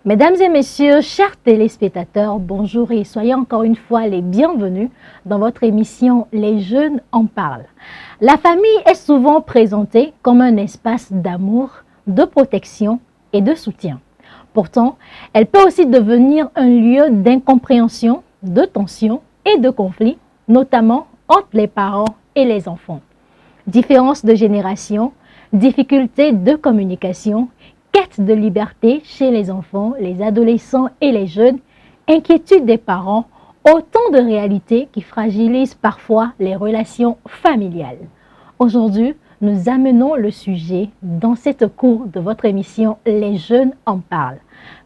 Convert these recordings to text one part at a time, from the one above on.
Mesdames et messieurs, chers téléspectateurs, bonjour et soyez encore une fois les bienvenus dans votre émission Les Jeunes en parlent. La famille est souvent présentée comme un espace d'amour, de protection et de soutien. Pourtant, elle peut aussi devenir un lieu d'incompréhension, de tension et de conflit, notamment entre les parents et les enfants. Différences de génération, difficultés de communication, quête de liberté chez les enfants, les adolescents et les jeunes, inquiétude des parents, autant de réalités qui fragilisent parfois les relations familiales. Aujourd'hui, nous amenons le sujet dans cette cour de votre émission Les Jeunes en parlent.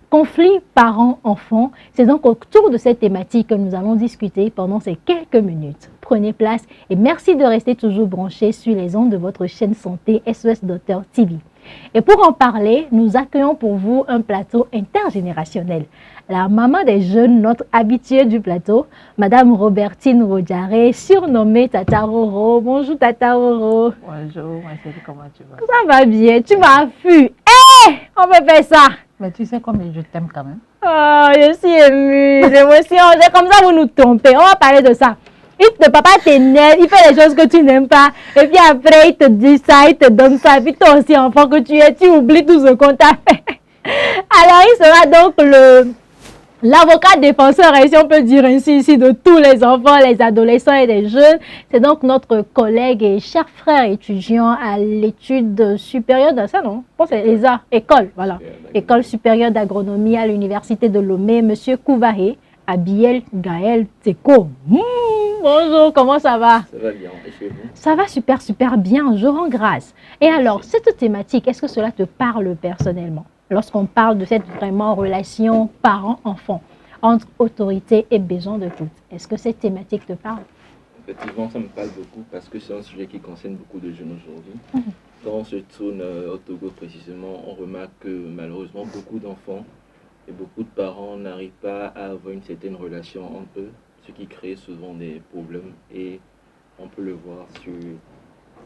Conflit parents-enfants, c'est donc autour de cette thématique que nous allons discuter pendant ces quelques minutes. Prenez place et merci de rester toujours branchés sur les ondes de votre chaîne santé SOS Docteur TV. Et pour en parler, nous accueillons pour vous un plateau intergénérationnel. La maman des jeunes, notre habituée du plateau, Madame Robertine Rodjaré, surnommée Tata Roro. Bonjour Tata Roro. Bonjour, ma chérie, comment tu vas? Ça va bien, tu m'as fui. On peut faire ça. Mais tu sais combien je t'aime quand même. Oh, je suis émue, l'émotion, c'est comme ça vous nous trompez. On va parler de ça. Le papa t'énerve, il fait les choses que tu n'aimes pas. Et puis après, il te dit ça, il te donne ça. Et puis toi aussi, enfant que tu es, tu oublies tout ce qu'on t'a fait. Alors, il sera donc l'avocat défenseur, et si on peut dire ainsi ici, de tous les enfants, les adolescents et les jeunes. C'est donc notre collègue et cher frère étudiant à l'étude supérieure de ça, non? Je pense que c'est ESA, école, voilà. École supérieure d'agronomie à l'université de Lomé, Monsieur Kouvaré, Abiel Gaël Teko. Bonjour, comment ça va? Ça va bien, et chez vous? Ça va super, super bien, je rends grâce. Et alors, cette thématique, est-ce que cela te parle personnellement? Lorsqu'on parle de cette vraiment relation parent-enfant, entre autorité et besoin de tout, est-ce que cette thématique te parle? Effectivement, ça me parle beaucoup parce que c'est un sujet qui concerne beaucoup de jeunes aujourd'hui. Quand on se tourne au Togo précisément, on remarque que malheureusement beaucoup d'enfants et beaucoup de parents n'arrivent pas à avoir une certaine relation entre eux, ce qui crée souvent des problèmes et on peut le voir sur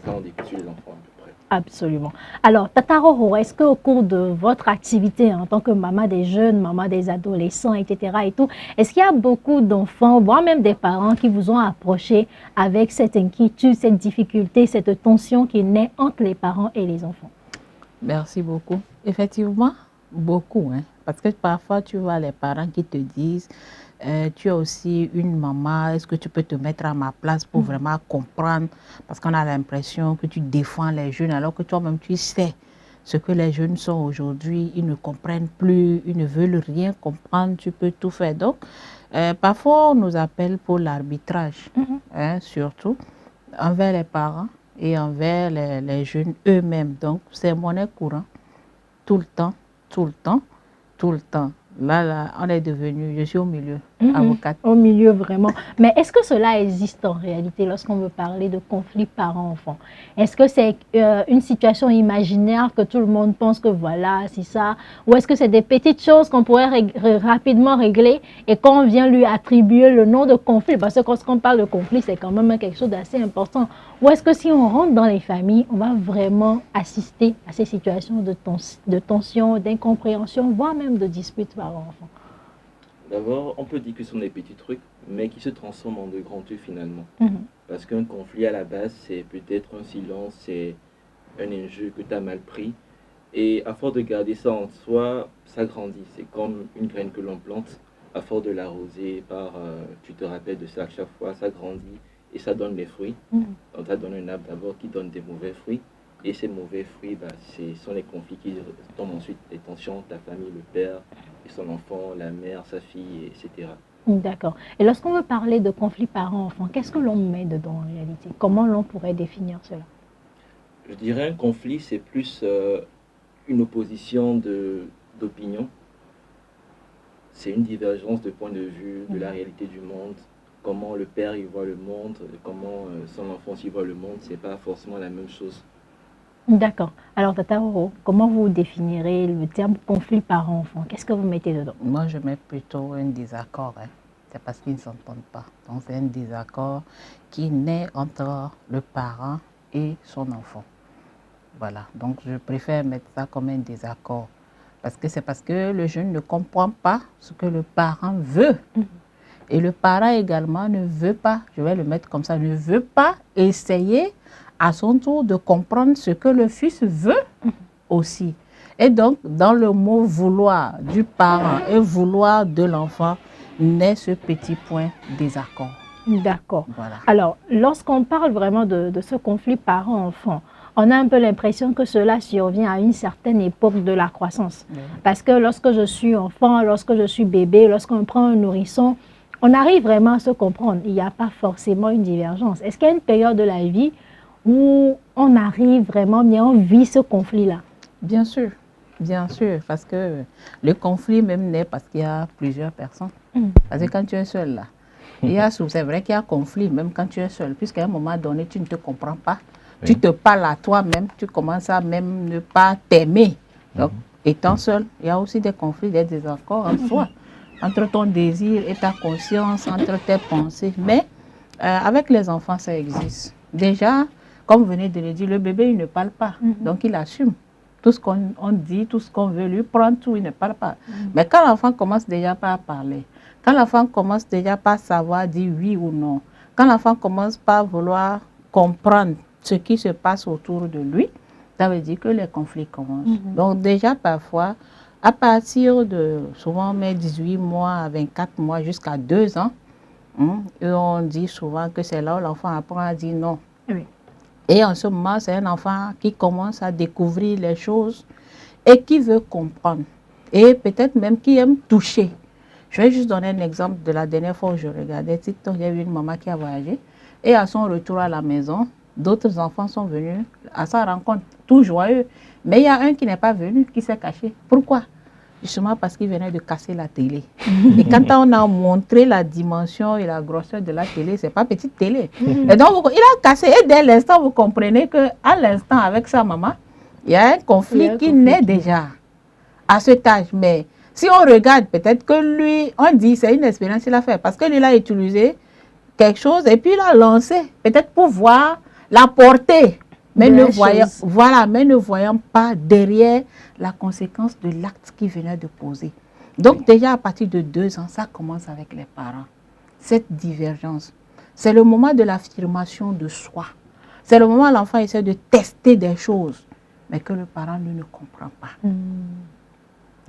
ça en décrit sur les enfants à peu près. Absolument. Alors, Tata Roro, est-ce qu'au cours de votre activité en tant que maman des jeunes, maman des adolescents, etc. et tout, est-ce qu'il y a beaucoup d'enfants, voire même des parents qui vous ont approché avec cette inquiétude, cette difficulté, cette tension qui naît entre les parents et les enfants? Merci beaucoup. Effectivement, beaucoup. Parce que parfois, tu vois les parents qui te disent tu es aussi une maman, est-ce que tu peux te mettre à ma place pour vraiment comprendre? Parce qu'on a l'impression que tu défends les jeunes alors que toi-même tu sais ce que les jeunes sont aujourd'hui. Ils ne comprennent plus, ils ne veulent rien comprendre, tu peux tout faire. Donc, parfois on nous appelle pour l'arbitrage, surtout envers les parents et envers les jeunes eux-mêmes. Donc, c'est monnaie courante tout le temps, tout le temps, tout le temps. Là, on est devenu, je suis au milieu, avocate. Au milieu, vraiment. Mais est-ce que cela existe en réalité lorsqu'on veut parler de conflit parent-enfant? Est-ce que c'est une situation imaginaire que tout le monde pense que voilà, c'est ça? Ou est-ce que c'est des petites choses qu'on pourrait rapidement régler et qu'on vient lui attribuer le nom de conflit? Parce que quand on parle de conflit, c'est quand même quelque chose d'assez important. Ou est-ce que si on rentre dans les familles, on va vraiment assister à ces situations de tension, d'incompréhension, voire même de disputes parents-enfants? D'abord, on peut dire que ce sont des petits trucs, mais qui se transforment en de grands trucs finalement. Parce qu'un conflit à la base, c'est peut-être un silence, c'est un injure que tu as mal pris. Et à force de garder ça en soi, ça grandit. C'est comme une graine que l'on plante, à force de l'arroser tu te rappelles de ça à chaque fois, ça grandit et ça donne des fruits. Donc ça donne un arbre d'abord qui donne des mauvais fruits. Et ces mauvais fruits, ce sont les conflits qui tombent ensuite, les tensions, ta famille, le père et son enfant, la mère, sa fille, etc. D'accord. Et lorsqu'on veut parler de conflit parent-enfant, qu'est-ce que l'on met dedans en réalité? Comment l'on pourrait définir cela? Je dirais un conflit, c'est plus une opposition d'opinion. C'est une divergence de point de vue de la réalité du monde. Comment le père y voit le monde, comment son enfant y voit le monde, c'est pas forcément la même chose. D'accord. Alors, Tata Roro, comment vous définirez le terme conflit parent-enfant? Qu'est-ce que vous mettez dedans? Moi, je mets plutôt un désaccord. Hein. C'est parce qu'ils ne s'entendent pas. Donc, c'est un désaccord qui naît entre le parent et son enfant. Voilà. Donc, je préfère mettre ça comme un désaccord. Parce que c'est parce que le jeune ne comprend pas ce que le parent veut. Et le parent également ne veut pas, je vais le mettre comme ça, ne veut pas essayer à son tour de comprendre ce que le fils veut aussi. Et donc, dans le mot vouloir du parent et vouloir de l'enfant, naît ce petit point désaccord. D'accord. Voilà. Alors, lorsqu'on parle vraiment de ce conflit parent-enfant, on a un peu l'impression que cela survient à une certaine époque de la croissance. Oui. Parce que lorsque je suis enfant, lorsque je suis bébé, lorsqu'on prend un nourrisson, on arrive vraiment à se comprendre. Il n'y a pas forcément une divergence. Est-ce qu'il y a une période de la vie où on arrive vraiment, mais on vit ce conflit-là? Bien sûr, parce que le conflit même naît parce qu'il y a plusieurs personnes. Parce que quand tu es seul là, c'est vrai qu'il y a conflit même quand tu es seul, puisqu'à un moment donné, tu ne te comprends pas. Oui. Tu te parles à toi-même, tu commences à même ne pas t'aimer. Donc, étant seul, il y a aussi des conflits, des désaccords en soi, entre ton désir et ta conscience, entre tes pensées. Mais avec les enfants, ça existe. Déjà, comme vous venez de le dire, le bébé, il ne parle pas. Donc, il assume. Tout ce qu'on dit, tout ce qu'on veut lui prendre, tout, il ne parle pas. Mais quand l'enfant commence déjà par parler, quand l'enfant commence déjà par savoir dire oui ou non, quand l'enfant commence par vouloir comprendre ce qui se passe autour de lui, ça veut dire que les conflits commencent. Donc déjà parfois, à partir de souvent 18 mois à 24 mois jusqu'à 2 ans, et on dit souvent que c'est là où l'enfant apprend à dire non. Oui. Et en ce moment, c'est un enfant qui commence à découvrir les choses et qui veut comprendre. Et peut-être même qui aime toucher. Je vais juste donner un exemple de la dernière fois où je regardais TikTok. Il y a eu une maman qui a voyagé. Et à son retour à la maison, d'autres enfants sont venus à sa rencontre, tout joyeux. Mais il y a un qui n'est pas venu, qui s'est caché. Pourquoi? Justement parce qu'il venait de casser la télé. Et quand on a montré la dimension et la grosseur de la télé, ce n'est pas petite télé. Et donc, il a cassé. Et dès l'instant, vous comprenez qu'à l'instant, avec sa maman, il y a un conflit qui naît déjà à cet âge. Mais si on regarde, peut-être que lui, on dit c'est une expérience qu'il a fait. Parce que lui, il a utilisé quelque chose et puis il a lancé. Peut-être pour voir la portée. Mais ne voyant pas derrière la conséquence de l'acte qu'il venait de poser. Donc déjà à partir de 2 ans, ça commence avec les parents. Cette divergence. C'est le moment de l'affirmation de soi. C'est le moment où l'enfant essaie de tester des choses, mais que le parent lui ne comprend pas.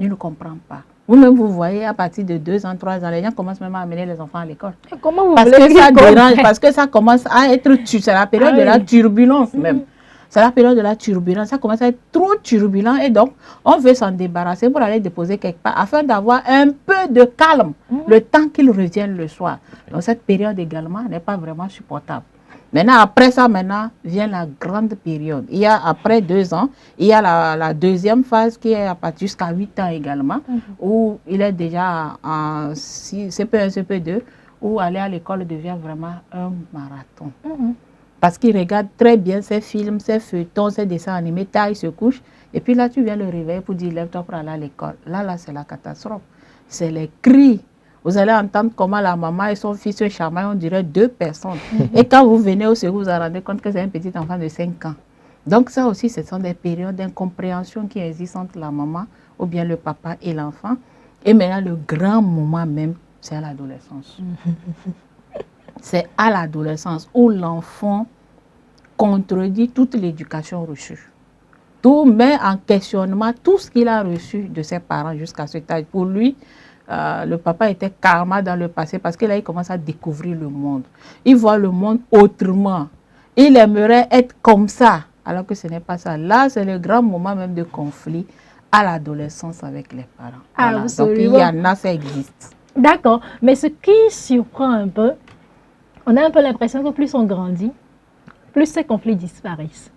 Il ne comprend pas. Vous-même, vous voyez, à partir de 2 ans, 3 ans, les gens commencent même à amener les enfants à l'école. Comment vous parce que ça dérange, parce que ça commence à être, c'est la période de la turbulence même. C'est la période de la turbulence, ça commence à être trop turbulent et donc on veut s'en débarrasser pour aller déposer quelque part afin d'avoir un peu de calme, le temps qu'ils reviennent le soir. Donc cette période également n'est pas vraiment supportable. Maintenant, après ça, vient la grande période. Il y a après 2 ans, il y a la deuxième phase qui est à partir jusqu'à 8 ans également, où il est déjà en CP1, CP2, où aller à l'école devient vraiment un marathon. Parce qu'il regarde très bien ses films, ses feuilletons, ses dessins animés, tard il se couche, et puis là, tu viens le réveiller pour dire, lève-toi pour aller à l'école. Là, c'est la catastrophe. C'est les cris. Vous allez entendre comment la maman et son fils se chamaillent, on dirait 2 personnes. Et quand vous venez au secours, vous vous rendez compte que c'est un petit enfant de 5 ans. Donc ça aussi, ce sont des périodes d'incompréhension qui existent entre la maman ou bien le papa et l'enfant. Et maintenant, le grand moment même, c'est à l'adolescence. C'est à l'adolescence où l'enfant contredit toute l'éducation reçue. Tout met en questionnement tout ce qu'il a reçu de ses parents jusqu'à cet âge. Pour lui, le papa était karma dans le passé parce que là, il commence à découvrir le monde. Il voit le monde autrement. Il aimerait être comme ça, alors que ce n'est pas ça. Là, c'est le grand moment même de conflit à l'adolescence avec les parents. Voilà. Donc, il y en a, ça existe. D'accord. Mais ce qui surprend un peu, on a un peu l'impression que plus on grandit, plus ces conflits disparaissent.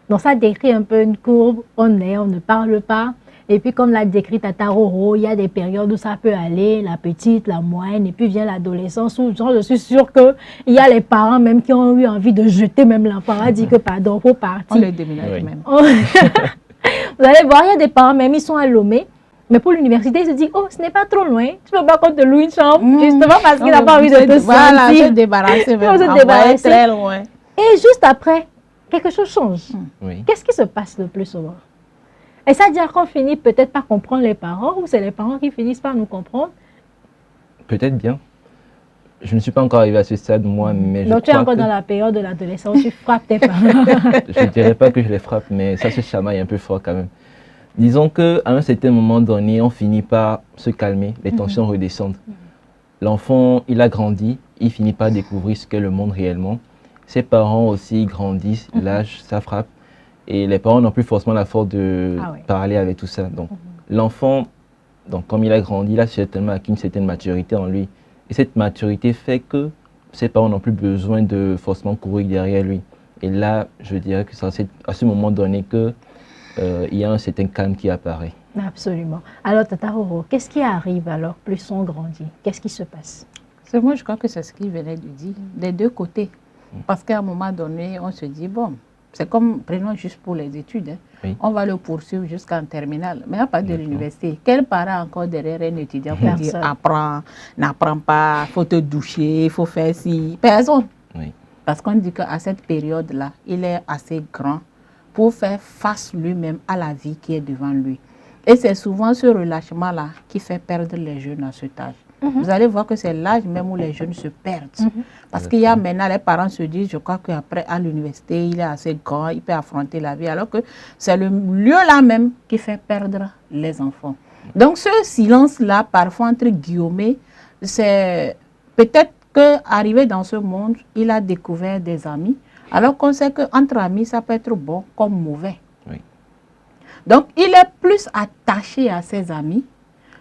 Donc, ça décrit un peu une courbe. On ne parle pas. Et puis, comme l'a décrit Tata Roro, il y a des périodes où ça peut aller, la petite, la moyenne, et puis vient l'adolescence où genre, je suis sûre qu'il y a les parents même qui ont eu envie de jeter même l'enfant, à dire que pardon, faut partir. On le déménage même. Vous allez voir, il y a des parents même, ils sont à Lomé. Mais pour l'université, ils se disent, oh, ce n'est pas trop loin. Tu ne peux pas qu'on te loue une chambre, justement parce qu'il n'a pas envie de te voilà, sentir. se débarrasser même. Se débarrasser. Très loin. Et juste après, quelque chose change. Oui. Qu'est-ce qui se passe le plus souvent? Et ça veut dire qu'on finit peut-être par comprendre les parents, ou c'est les parents qui finissent par nous comprendre? Peut-être bien. Je ne suis pas encore arrivé à ce stade, moi, mais je Donc tu es crois encore que... dans la période de l'adolescence où tu frappes tes parents. Je ne dirais pas que je les frappe, mais ça se chamaille un peu fort quand même. Disons qu'à un certain moment donné, on finit par se calmer, les tensions redescendent. L'enfant, il a grandi, il finit par découvrir ce qu'est le monde réellement. Ses parents aussi grandissent, l'âge, ça frappe. Et les parents n'ont plus forcément la force de parler avec tout ça. Donc l'enfant, comme il a grandi, il a certainement acquis une certaine maturité en lui. Et cette maturité fait que ses parents n'ont plus besoin de forcément courir derrière lui. Et là, je dirais que c'est à ce moment donné que il y a un certain calme qui apparaît. Absolument. Alors, Tata Roro, qu'est-ce qui arrive alors plus on grandit? Qu'est-ce qui se passe? Moi, je crois que c'est ce qu'il venait de dire, des deux côtés. Parce qu'à un moment donné, on se dit, bon, c'est comme, prenons juste pour les études, hein. Oui. On va le poursuivre jusqu'en terminale. Mais à partir de l'université, quel parent encore derrière un étudiant pour dire, apprends, n'apprends pas, il faut te doucher, il faut faire ci? Personne. Oui. Parce qu'on dit qu'à cette période-là, il est assez grand pour faire face lui-même à la vie qui est devant lui. Et c'est souvent ce relâchement-là qui fait perdre les jeunes à cet âge. Vous allez voir que c'est l'âge même où les jeunes se perdent. Parce qu'il y a maintenant, les parents se disent, je crois qu'après, à l'université, il est assez grand, il peut affronter la vie, alors que c'est le lieu-là même qui fait perdre les enfants. Donc ce silence-là, parfois entre guillemets, c'est peut-être qu'arrivé dans ce monde, il a découvert des amis, alors qu'on sait qu'entre amis, ça peut être bon comme mauvais. Oui. Donc, il est plus attaché à ses amis,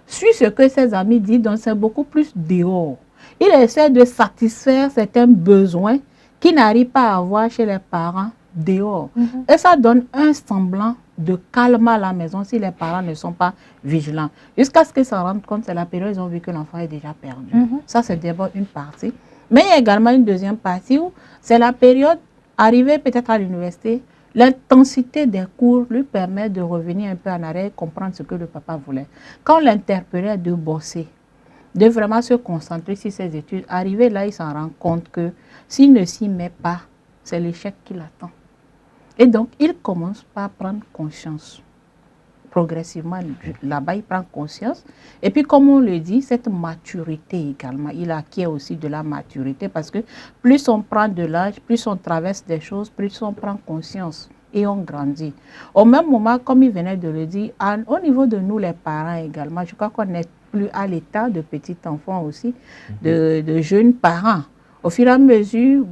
suit ce que ses amis disent, donc c'est beaucoup plus dehors. Il essaie de satisfaire certains besoins qu'il n'arrive pas à avoir chez les parents dehors. Et ça donne un semblant de calme à la maison si les parents ne sont pas vigilants. Jusqu'à ce qu'ils s'en rendent compte, c'est la période où ils ont vu que l'enfant est déjà perdu. Ça, c'est d'abord une partie. Mais il y a également une deuxième partie où c'est la période, arrivée peut-être à l'université, l'intensité des cours lui permet de revenir un peu en arrière et comprendre ce que le papa voulait. Quand on l'interpellait de bosser, de vraiment se concentrer sur ses études, arrivé là, il s'en rend compte que s'il ne s'y met pas, c'est l'échec qui l'attend. Et donc, il commence par prendre conscience. Progressivement, là-bas, il prend conscience. Et puis, comme on le dit, cette maturité également, il acquiert aussi de la maturité parce que plus on prend de l'âge, plus on traverse des choses, plus on prend conscience et on grandit. Au même moment, comme il venait de le dire, au niveau de nous, les parents également, je crois qu'on n'est plus à l'état de petits enfants aussi, de jeunes parents. Au fur et à mesure,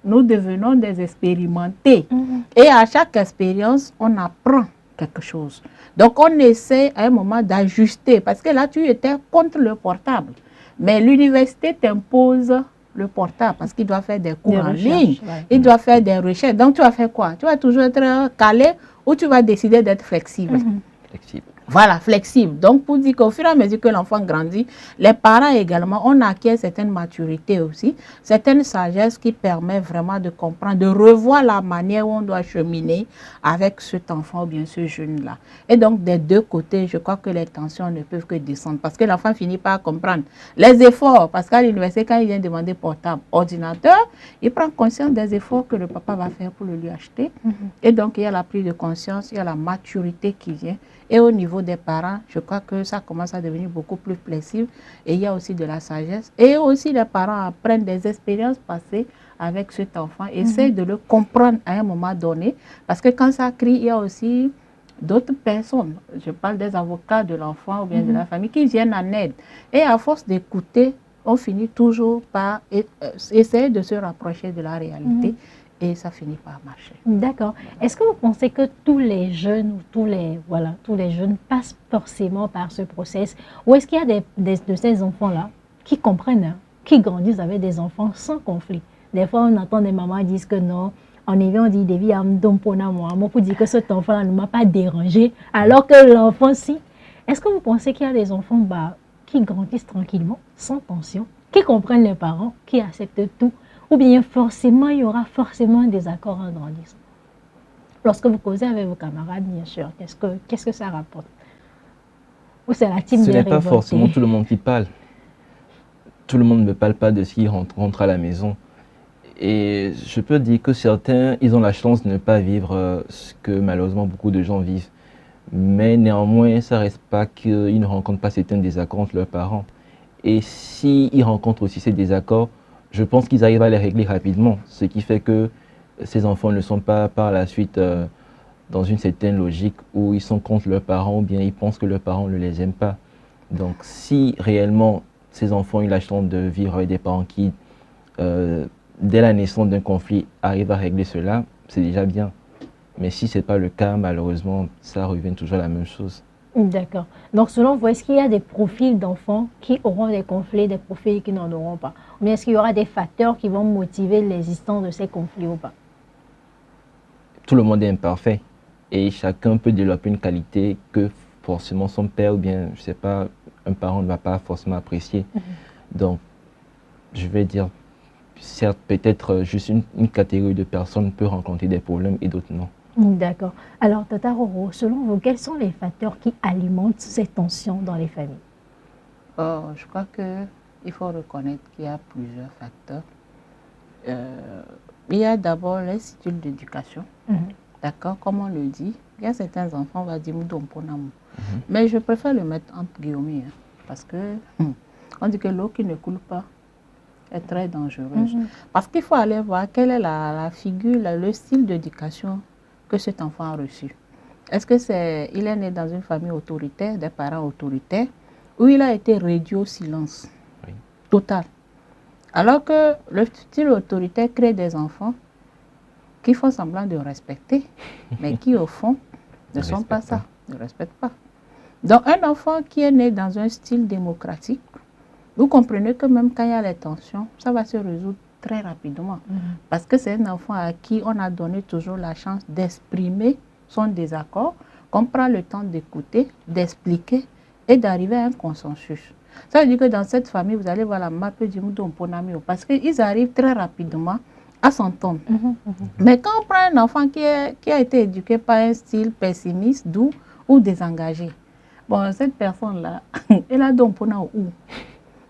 nous devenons des expérimentés. Et à chaque expérience, on apprend quelque chose. Donc, on essaie à un moment d'ajuster, parce que là, tu étais contre le portable. Mais l'université t'impose le portable, parce qu'il doit faire des cours en ligne, il doit faire des recherches. Donc, tu vas faire quoi? Tu vas toujours être calé ou tu vas décider d'être flexible. Flexible. Voilà, flexible. Donc, pour dire qu'au fur et à mesure que l'enfant grandit, les parents également, on acquiert certaines maturités aussi, certaines sagesses qui permettent vraiment de comprendre, de revoir la manière où on doit cheminer avec cet enfant ou bien ce jeune-là. Et donc, des deux côtés, je crois que les tensions ne peuvent que descendre parce que l'enfant finit par comprendre les efforts. Parce qu'à l'université, quand il vient demander portable, ordinateur, il prend conscience des efforts que le papa va faire pour le lui acheter. Et donc, il y a la prise de conscience, il y a la maturité qui vient. Et au niveau des parents, je crois que ça commence à devenir beaucoup plus flexible. Et il y a aussi de la sagesse. Et aussi, les parents apprennent des expériences passées avec cet enfant, essayent de le comprendre à un moment donné. Parce que quand ça crie, il y a aussi d'autres personnes. Je parle des avocats de l'enfant ou bien de la famille qui viennent en aide. Et à force d'écouter, on finit toujours par essayer de se rapprocher de la réalité. Et ça finit par marcher. D'accord. Est-ce que vous pensez que tous les jeunes ou tous les jeunes passent forcément par ce process? Ou est-ce qu'il y a de ces enfants-là qui comprennent, qui grandissent avec des enfants sans conflit? Des fois, on entend des mamans dire que non, En hiver, on dit Devi Amdompona moi pour dire que cet enfant-là ne m'a pas dérangé, alors que l'enfant, si. Est-ce que vous pensez qu'il y a des enfants qui grandissent tranquillement, sans tension, qui comprennent les parents, qui acceptent tout, ou bien forcément, il y aura forcément un désaccord en grandissant? Lorsque vous causez avec vos camarades, bien sûr, qu'est-ce que ça rapporte? Ou c'est la team des Ce n'est pas révoltés? forcément tout le monde qui parle. Tout le monde ne parle pas de ce qui rentre à la maison. Et je peux dire que certains, ils ont la chance de ne pas vivre ce que malheureusement beaucoup de gens vivent. Mais néanmoins, ça ne reste pas qu'ils ne rencontrent pas certains désaccords entre leurs parents. Et s'ils rencontrent aussi ces désaccords, je pense qu'ils arrivent à les régler rapidement. Ce qui fait que ces enfants ne sont pas par la suite dans une certaine logique où ils sont contre leurs parents ou bien ils pensent que leurs parents ne les aiment pas. Donc si réellement ces enfants ont eu la chance de vivre avec des parents qui, dès la naissance d'un conflit, arrivent à régler cela, c'est déjà bien. Mais si ce n'est pas le cas, malheureusement, ça revient toujours à la même chose. D'accord. Donc, selon vous, est-ce qu'il y a des profils d'enfants qui auront des conflits, des profils qui n'en auront pas? Ou bien est-ce qu'il y aura des facteurs qui vont motiver l'existence de ces conflits ou pas? Tout le monde est imparfait et chacun peut développer une qualité que forcément son père ou bien, je ne sais pas, un parent ne va pas forcément apprécier. Donc, je vais dire, certes, peut-être juste une catégorie de personnes peut rencontrer des problèmes et d'autres non. D'accord. Alors, Tata Roro, selon vous, quels sont les facteurs qui alimentent ces tensions dans les familles? Je crois qu'il faut reconnaître qu'il y a plusieurs facteurs. Il y a d'abord les styles d'éducation. D'accord, comme on le dit, il y a certains enfants, on va dire mais je préfère le mettre entre guillemets, hein, parce que on dit que l'eau qui ne coule pas est très dangereuse. Parce qu'il faut aller voir quelle est la figure, le style d'éducation que cet enfant a reçu. Est-ce que il est né dans une famille autoritaire, des parents autoritaires, ou il a été réduit au silence total? Alors que le style autoritaire crée des enfants qui font semblant de respecter, mais qui au fond ne sont pas ça, ne respectent pas. Donc un enfant qui est né dans un style démocratique, vous comprenez que même quand il y a les tensions, ça va se résoudre très rapidement. Parce que c'est un enfant à qui on a donné toujours la chance d'exprimer son désaccord, qu'on prend le temps d'écouter, d'expliquer et d'arriver à un consensus. Ça veut dire que dans cette famille, vous allez voir la map du Moudomponamio parce qu'ils arrivent très rapidement à s'entendre. Mais quand on prend un enfant qui a été éduqué par un style pessimiste, doux ou désengagé, bon, cette personne-là, elle a donc pour où?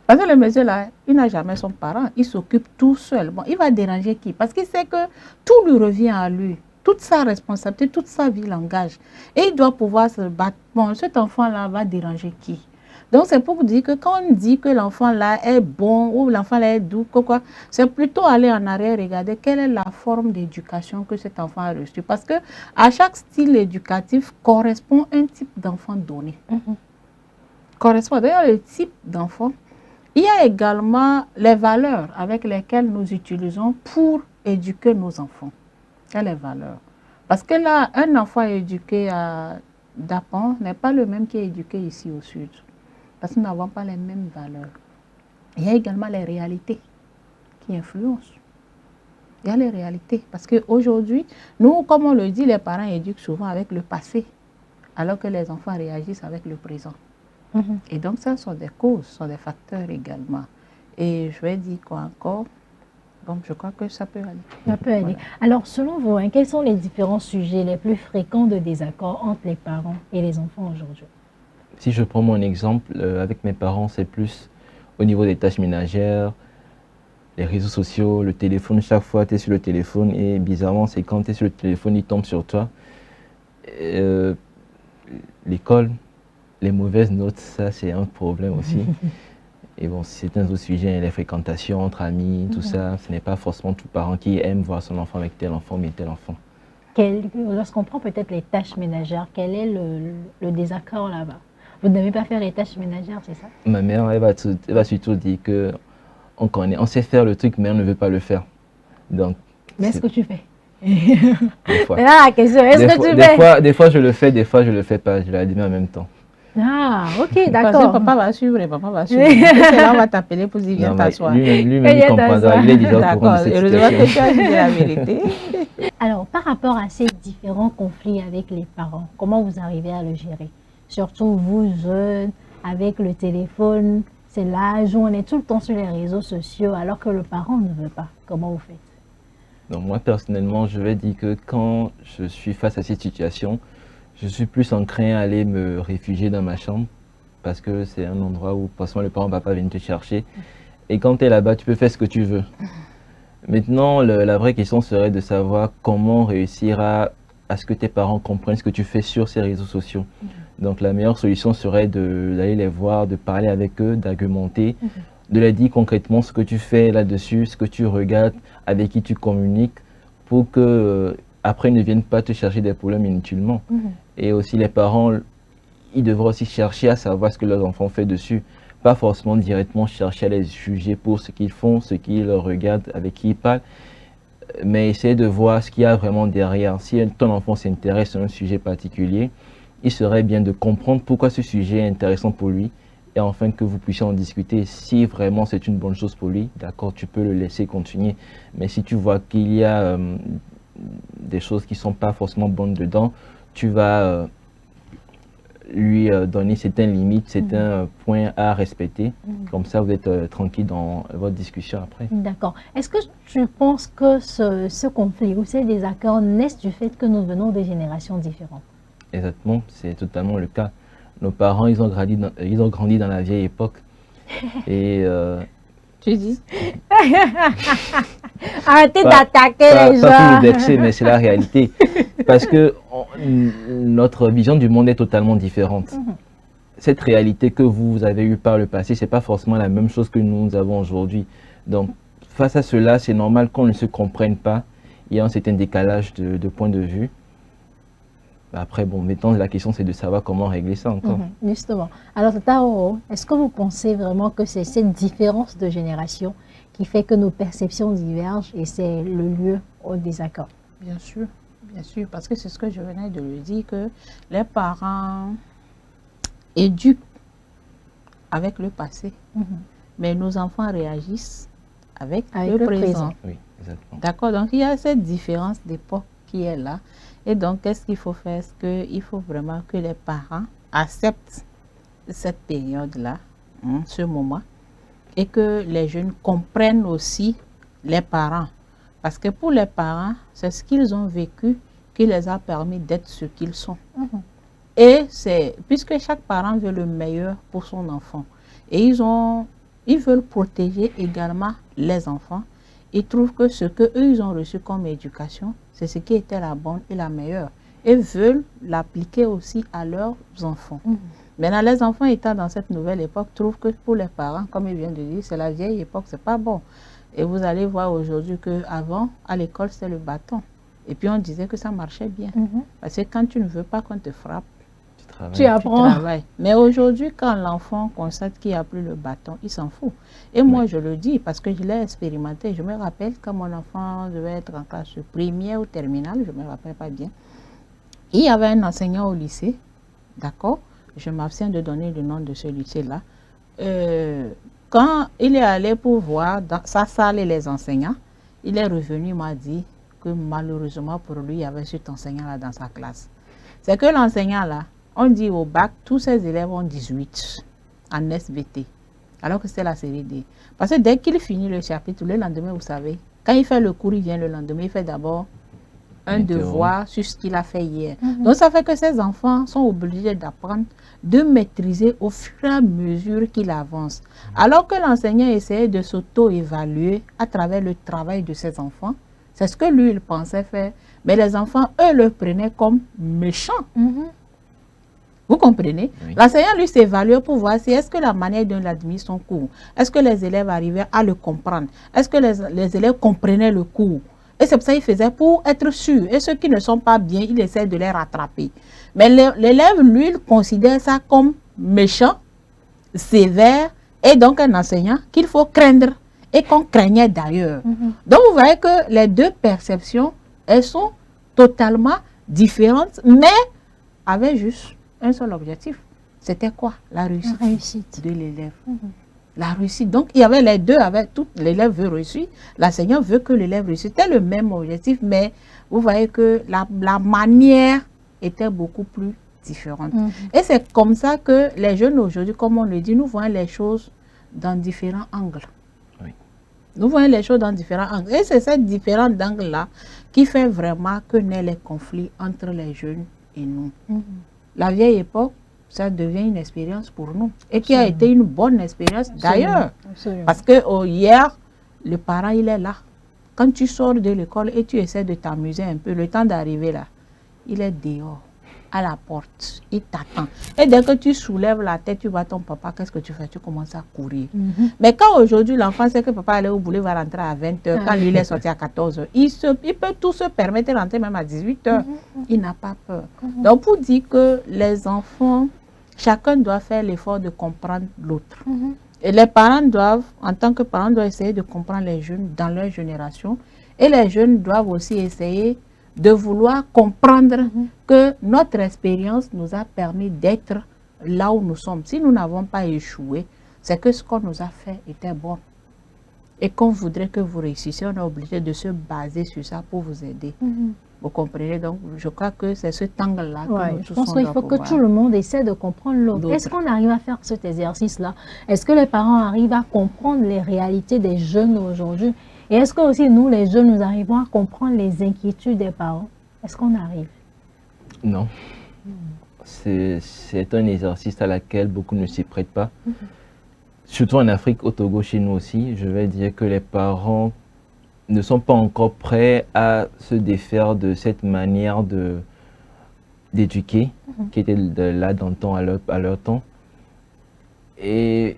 Parce que le monsieur-là, il n'a jamais son parent, il s'occupe tout seul. Bon, il va déranger qui? Parce qu'il sait que tout lui revient à lui. Toute sa responsabilité, toute sa vie l'engage. Et il doit pouvoir se battre. Bon, cet enfant-là va déranger qui? Donc, c'est pour vous dire que quand on dit que l'enfant-là est bon ou l'enfant-là est doux, c'est plutôt aller en arrière, regarder quelle est la forme d'éducation que cet enfant a reçue. Parce que à chaque style éducatif correspond un type d'enfant donné. Correspond d'ailleurs le type d'enfant. Il y a également les valeurs avec lesquelles nous utilisons pour éduquer nos enfants. Il y a les valeurs. Parce que là, un enfant éduqué à Dapan n'est pas le même qui est éduqué ici au sud. Parce que nous n'avons pas les mêmes valeurs. Il y a également les réalités qui influencent. Il y a les réalités. Parce qu'aujourd'hui, nous, comme on le dit, les parents éduquent souvent avec le passé, alors que les enfants réagissent avec le présent. Et donc, ça sont des causes, sont des facteurs également. Et je vais dire quoi encore? Donc, je crois que ça peut aller. Ça peut aller. Voilà. Alors, selon vous, quels sont les différents sujets les plus fréquents de désaccord entre les parents et les enfants aujourd'hui? Si je prends mon exemple, avec mes parents, c'est plus au niveau des tâches ménagères, les réseaux sociaux, le téléphone. Chaque fois, tu es sur le téléphone et bizarrement, c'est quand tu es sur le téléphone, il tombe sur toi. L'école, les mauvaises notes, ça c'est un problème aussi. Et bon, c'est un autre sujet, les fréquentations entre amis, tout ça, ce n'est pas forcément tout parent qui aime voir son enfant avec tel enfant, mais tel enfant. Lorsqu'on prend peut-être les tâches ménagères, quel est le désaccord là-bas? Vous n'aimez pas faire les tâches ménagères, c'est ça? Ma mère, elle va surtout dire qu'on sait faire le truc, mais on ne veut pas le faire. Donc, mais est-ce que tu fais? Des fois. C'est là la question, est-ce que tu fais? Des fois, je le fais, des fois, je ne le fais pas. Je la dis en même temps. Ah, ok, Parce d'accord. que papa va suivre et papa va suivre. Et c'est là on va t'appeler pour dire viens t'asseoir. Lui-même, il comprendra. Il est déjà au courant de cette Heureusement situation. que tu as dit la vérité. Alors, par rapport à ces différents conflits avec les parents, comment vous arrivez à le gérer? Surtout vous, jeunes, avec le téléphone, c'est l'âge où on est tout le temps sur les réseaux sociaux alors que le parent ne veut pas. Comment vous faites? Donc moi, personnellement, je vais dire que quand je suis face à cette situation, je suis plus enclin à aller me réfugier dans ma chambre parce que c'est un endroit où forcément le parent ne va pas venir te chercher. Et quand tu es là-bas, tu peux faire ce que tu veux. Maintenant, la vraie question serait de savoir comment réussir à ce que tes parents comprennent ce que tu fais sur ces réseaux sociaux. Donc la meilleure solution serait d'aller les voir, de parler avec eux, d'argumenter, de leur dire concrètement ce que tu fais là-dessus, ce que tu regardes, avec qui tu communiques, pour que après ils ne viennent pas te chercher des problèmes inutilement. Et aussi les parents, ils devraient aussi chercher à savoir ce que leurs enfants font dessus. Pas forcément directement chercher à les juger pour ce qu'ils font, ce qu'ils regardent, avec qui ils parlent, mais essayer de voir ce qu'il y a vraiment derrière. Si ton enfant s'intéresse à un sujet particulier, il serait bien de comprendre pourquoi ce sujet est intéressant pour lui et enfin que vous puissiez en discuter. Si vraiment c'est une bonne chose pour lui, d'accord, tu peux le laisser continuer. Mais si tu vois qu'il y a des choses qui ne sont pas forcément bonnes dedans, tu vas lui donner certaines limites, certains points à respecter. Comme ça, vous êtes tranquille dans votre discussion après. D'accord. Est-ce que tu penses que ce conflit ou ces désaccords naissent du fait que nous venons des générations différentes? Exactement, c'est totalement le cas. Nos parents, ils ont grandi dans la vieille époque. Et tu dis arrêtez d'attaquer les gens. Pas pour nous vexer, mais c'est la réalité. Parce que notre vision du monde est totalement différente. Cette réalité que vous avez eue par le passé, ce n'est pas forcément la même chose que nous avons aujourd'hui. Donc, face à cela, c'est normal qu'on ne se comprenne pas. Il y a un certain décalage de point de vue. Après, bon, maintenant, la question, c'est de savoir comment régler ça encore. Justement. Alors, Tata, est-ce que vous pensez vraiment que c'est cette différence de génération qui fait que nos perceptions divergent et c'est le lieu au désaccord? Bien sûr, parce que c'est ce que je venais de le dire, que les parents éduquent avec le passé, mais nos enfants réagissent avec le présent. Oui, exactement. D'accord, donc il y a cette différence d'époque qui est là. Et donc, qu'est-ce qu'il faut faire? Est-ce qu'il faut vraiment que les parents acceptent cette période-là, ce moment, et que les jeunes comprennent aussi les parents? Parce que pour les parents, c'est ce qu'ils ont vécu qui les a permis d'être ce qu'ils sont. Et c'est, puisque chaque parent veut le meilleur pour son enfant, et ils veulent protéger également les enfants, ils trouvent que ce qu'eux, ils ont reçu comme éducation, c'est ce qui était la bonne et la meilleure. Et veulent l'appliquer aussi à leurs enfants. Maintenant, les enfants étant dans cette nouvelle époque, trouvent que pour les parents, comme il vient de dire, c'est la vieille époque, c'est pas bon. Et vous allez voir aujourd'hui qu'avant, à l'école, c'était le bâton. Et puis on disait que ça marchait bien. Parce que quand tu ne veux pas qu'on te frappe, tu apprends. Tu travailles. Mais aujourd'hui, quand l'enfant constate qu'il n'y a plus le bâton, il s'en fout. Et moi, je le dis parce que je l'ai expérimenté. Je me rappelle quand mon enfant devait être en classe première ou terminale, je ne me rappelle pas bien. Il y avait un enseignant au lycée, d'accord? Je m'abstiens de donner le nom de ce lycée-là. Quand il est allé pour voir dans sa salle et les enseignants, il est revenu, il m'a dit que malheureusement pour lui, il y avait cet enseignant-là dans sa classe. C'est que l'enseignant-là, on dit au bac, tous ses élèves ont 18 en SVT, alors que c'est la série D. Parce que dès qu'il finit le chapitre, le lendemain, vous savez, quand il fait le cours, il vient le lendemain, il fait d'abord un devoir sur ce qu'il a fait hier. Donc ça fait que ces enfants sont obligés d'apprendre, de maîtriser au fur et à mesure qu'il avance. Alors que l'enseignant essayait de s'auto-évaluer à travers le travail de ses enfants, c'est ce que lui, il pensait faire. Mais les enfants, eux, le prenaient comme méchant. Vous comprenez? L'enseignant, lui, s'évaluait pour voir si est-ce que la manière dont il administre son cours, est-ce que les élèves arrivaient à le comprendre? Est-ce que les élèves comprenaient le cours? Et c'est pour ça qu'il faisait pour être sûr. Et ceux qui ne sont pas bien, il essaie de les rattraper. Mais l'élève, lui, il considère ça comme méchant, sévère, et donc un enseignant qu'il faut craindre et qu'on craignait d'ailleurs. Donc vous voyez que les deux perceptions, elles sont totalement différentes, mais avec juste un seul objectif, c'était quoi? La réussite, La réussite de l'élève. La réussite. Donc, il y avait les deux, avec tout l'élève veut réussir, l'enseignant veut que l'élève réussisse. C'était le même objectif, mais vous voyez que la manière était beaucoup plus différente. Et c'est comme ça que les jeunes aujourd'hui, comme on le dit, nous voyons les choses dans différents angles. Oui. Nous voyons les choses dans différents angles. Et c'est cette différence d'angle-là qui fait vraiment que naissent les conflits entre les jeunes et nous. La vieille époque, ça devient une expérience pour nous. Et qui a été une bonne expérience d'ailleurs. Parce que hier, le parent, il est là. Quand tu sors de l'école et tu essaies de t'amuser un peu, le temps d'arriver là, il est dehors, à la porte, il t'attend. Et dès que tu soulèves la tête, tu vois ton papa, qu'est-ce que tu fais? Tu commences à courir. Mais quand aujourd'hui, l'enfant sait que papa allait au boulot, va rentrer à 20h, quand lui, il est sorti à 14h, il peut tout se permettre de rentrer même à 18h. Il n'a pas peur. Donc, pour dire que les enfants, chacun doit faire l'effort de comprendre l'autre. Et les parents doivent, en tant que parents, doivent essayer de comprendre les jeunes dans leur génération. Et les jeunes doivent aussi essayer de vouloir comprendre que notre expérience nous a permis d'être là où nous sommes. Si nous n'avons pas échoué, c'est que ce qu'on nous a fait était bon. Et qu'on voudrait que vous réussissiez, on est obligé de se baser sur ça pour vous aider. Vous comprenez? Donc, je crois que c'est ce angle-là que nous tous. Je pense qu'il faut que tout le monde essaie de comprendre l'autre. Est-ce qu'on arrive à faire cet exercice-là? Est-ce que les parents arrivent à comprendre les réalités des jeunes aujourd'hui? Et est-ce que aussi nous, les jeunes, nous arrivons à comprendre les inquiétudes des parents? Est-ce qu'on arrive? Non. C'est un exercice à laquelle beaucoup ne s'y prêtent pas. Surtout en Afrique, au Togo, chez nous aussi, je vais dire que les parents ne sont pas encore prêts à se défaire de cette manière d'éduquer qui était là d'antan à leur temps. Et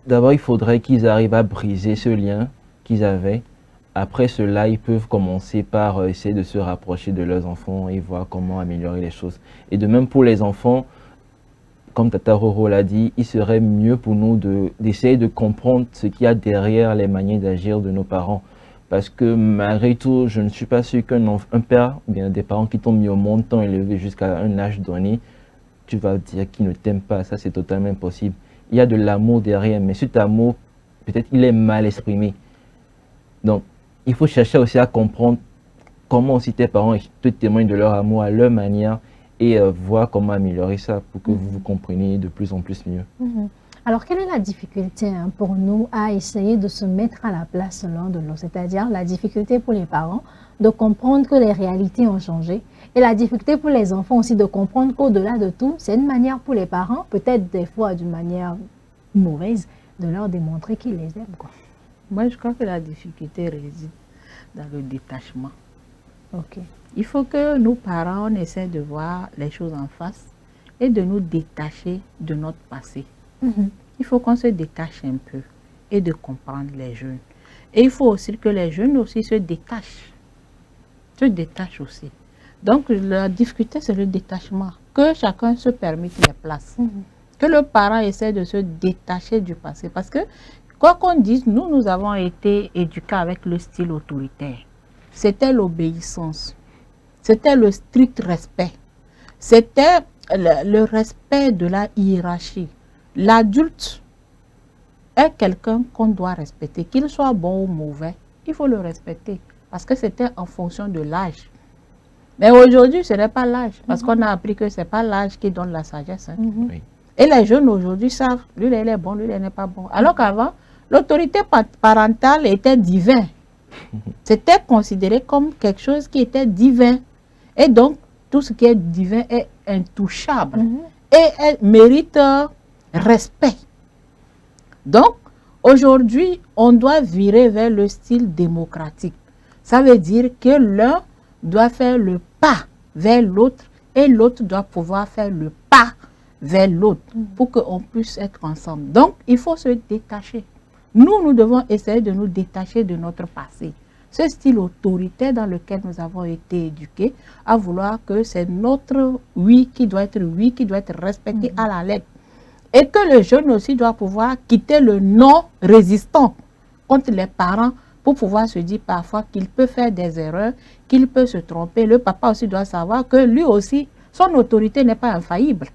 d'abord, il faudrait qu'ils arrivent à briser ce lien qu'ils avaient. Après cela, ils peuvent commencer par essayer de se rapprocher de leurs enfants et voir comment améliorer les choses. Et de même pour les enfants, comme Tata Roro l'a dit, il serait mieux pour nous d'essayer de comprendre ce qu'il y a derrière les manières d'agir de nos parents. Parce que malgré tout, je ne suis pas sûr qu'un père, bien des parents qui t'ont mis au monde, t'ont élevé jusqu'à un âge donné, tu vas dire qu'ils ne t'aiment pas. Ça, c'est totalement impossible. Il y a de l'amour derrière, mais cet amour, peut-être il est mal exprimé. Donc, il faut chercher aussi à comprendre comment aussi tes parents te témoignent de leur amour à leur manière et voir comment améliorer ça pour que vous vous compreniez de plus en plus mieux. Alors, quelle est la difficulté pour nous à essayer de se mettre à la place l'un de l'autre? C'est-à-dire la difficulté pour les parents de comprendre que les réalités ont changé et la difficulté pour les enfants aussi de comprendre qu'au-delà de tout, c'est une manière pour les parents, peut-être des fois d'une manière mauvaise, de leur démontrer qu'ils les aiment, quoi. Moi, je crois que la difficulté réside dans le détachement. Ok. Il faut que nous, parents, on essaie de voir les choses en face et de nous détacher de notre passé. Il faut qu'on se détache un peu et de comprendre les jeunes. Et il faut aussi que les jeunes aussi se détachent. Se détachent aussi. Donc, la difficulté, c'est le détachement. Que chacun se permette les places. Que le parent essaie de se détacher du passé. Parce que, quoi qu'on dise, nous avons été éduqués avec le style autoritaire. C'était l'obéissance. C'était le strict respect. C'était le respect de la hiérarchie. L'adulte est quelqu'un qu'on doit respecter. Qu'il soit bon ou mauvais, il faut le respecter. Parce que c'était en fonction de l'âge. Mais aujourd'hui, ce n'est pas l'âge. Parce qu'on a appris que ce n'est pas l'âge qui donne la sagesse. Oui. Et les jeunes aujourd'hui savent, lui, il est bon, lui, il n'est pas bon. Alors qu'avant, l'autorité parentale était divine. C'était considéré comme quelque chose qui était divin. Et donc, tout ce qui est divin est intouchable. Et elle mérite respect. Donc, aujourd'hui, on doit virer vers le style démocratique. Ça veut dire que l'un doit faire le pas vers l'autre et l'autre doit pouvoir faire le pas vers l'autre pour qu'on puisse être ensemble. Donc, il faut se détacher. Nous devons essayer de nous détacher de notre passé. Ce style autoritaire dans lequel nous avons été éduqués, à vouloir que c'est notre oui, qui doit être respecté à la lettre. Et que le jeune aussi doit pouvoir quitter le non-résistant contre les parents pour pouvoir se dire parfois qu'il peut faire des erreurs, qu'il peut se tromper. Le papa aussi doit savoir que lui aussi, son autorité n'est pas infaillible.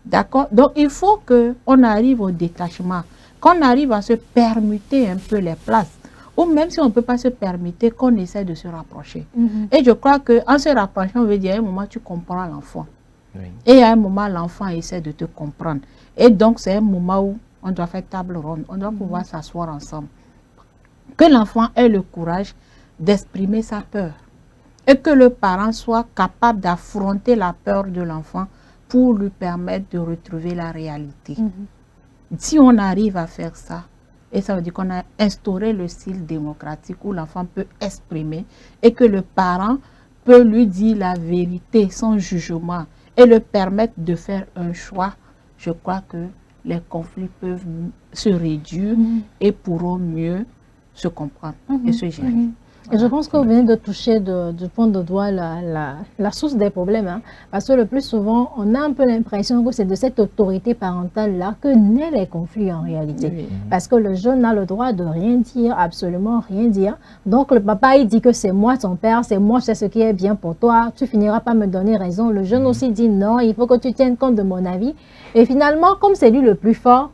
D'accord? Donc, il faut qu'on arrive au détachement, qu'on arrive à se permuter un peu les places. Ou même si on ne peut pas se permettre, qu'on essaie de se rapprocher. Et je crois qu'en se rapprochant, on veut dire, à un moment, tu comprends l'enfant. Oui. Et à un moment, l'enfant essaie de te comprendre. Et donc, c'est un moment où on doit faire table ronde, on doit pouvoir s'asseoir ensemble. Que l'enfant ait le courage d'exprimer sa peur. Et que le parent soit capable d'affronter la peur de l'enfant pour lui permettre de retrouver la réalité. Si on arrive à faire ça, et ça veut dire qu'on a instauré le style démocratique où l'enfant peut exprimer et que le parent peut lui dire la vérité sans jugement et le permettre de faire un choix, je crois que les conflits peuvent se réduire et pourront mieux se comprendre et se gérer. Et je pense que vous venez de toucher du point de doigt la source des problèmes. Hein, parce que le plus souvent, on a un peu l'impression que c'est de cette autorité parentale-là que naissent les conflits en réalité. Oui. Parce que le jeune a le droit de rien dire, absolument rien dire. Donc le papa, il dit que c'est moi ton père, c'est moi, je sais ce qui est bien pour toi, tu finiras par me donner raison. Le jeune aussi dit non, il faut que tu tiennes compte de mon avis. Et finalement, comme c'est lui le plus fort,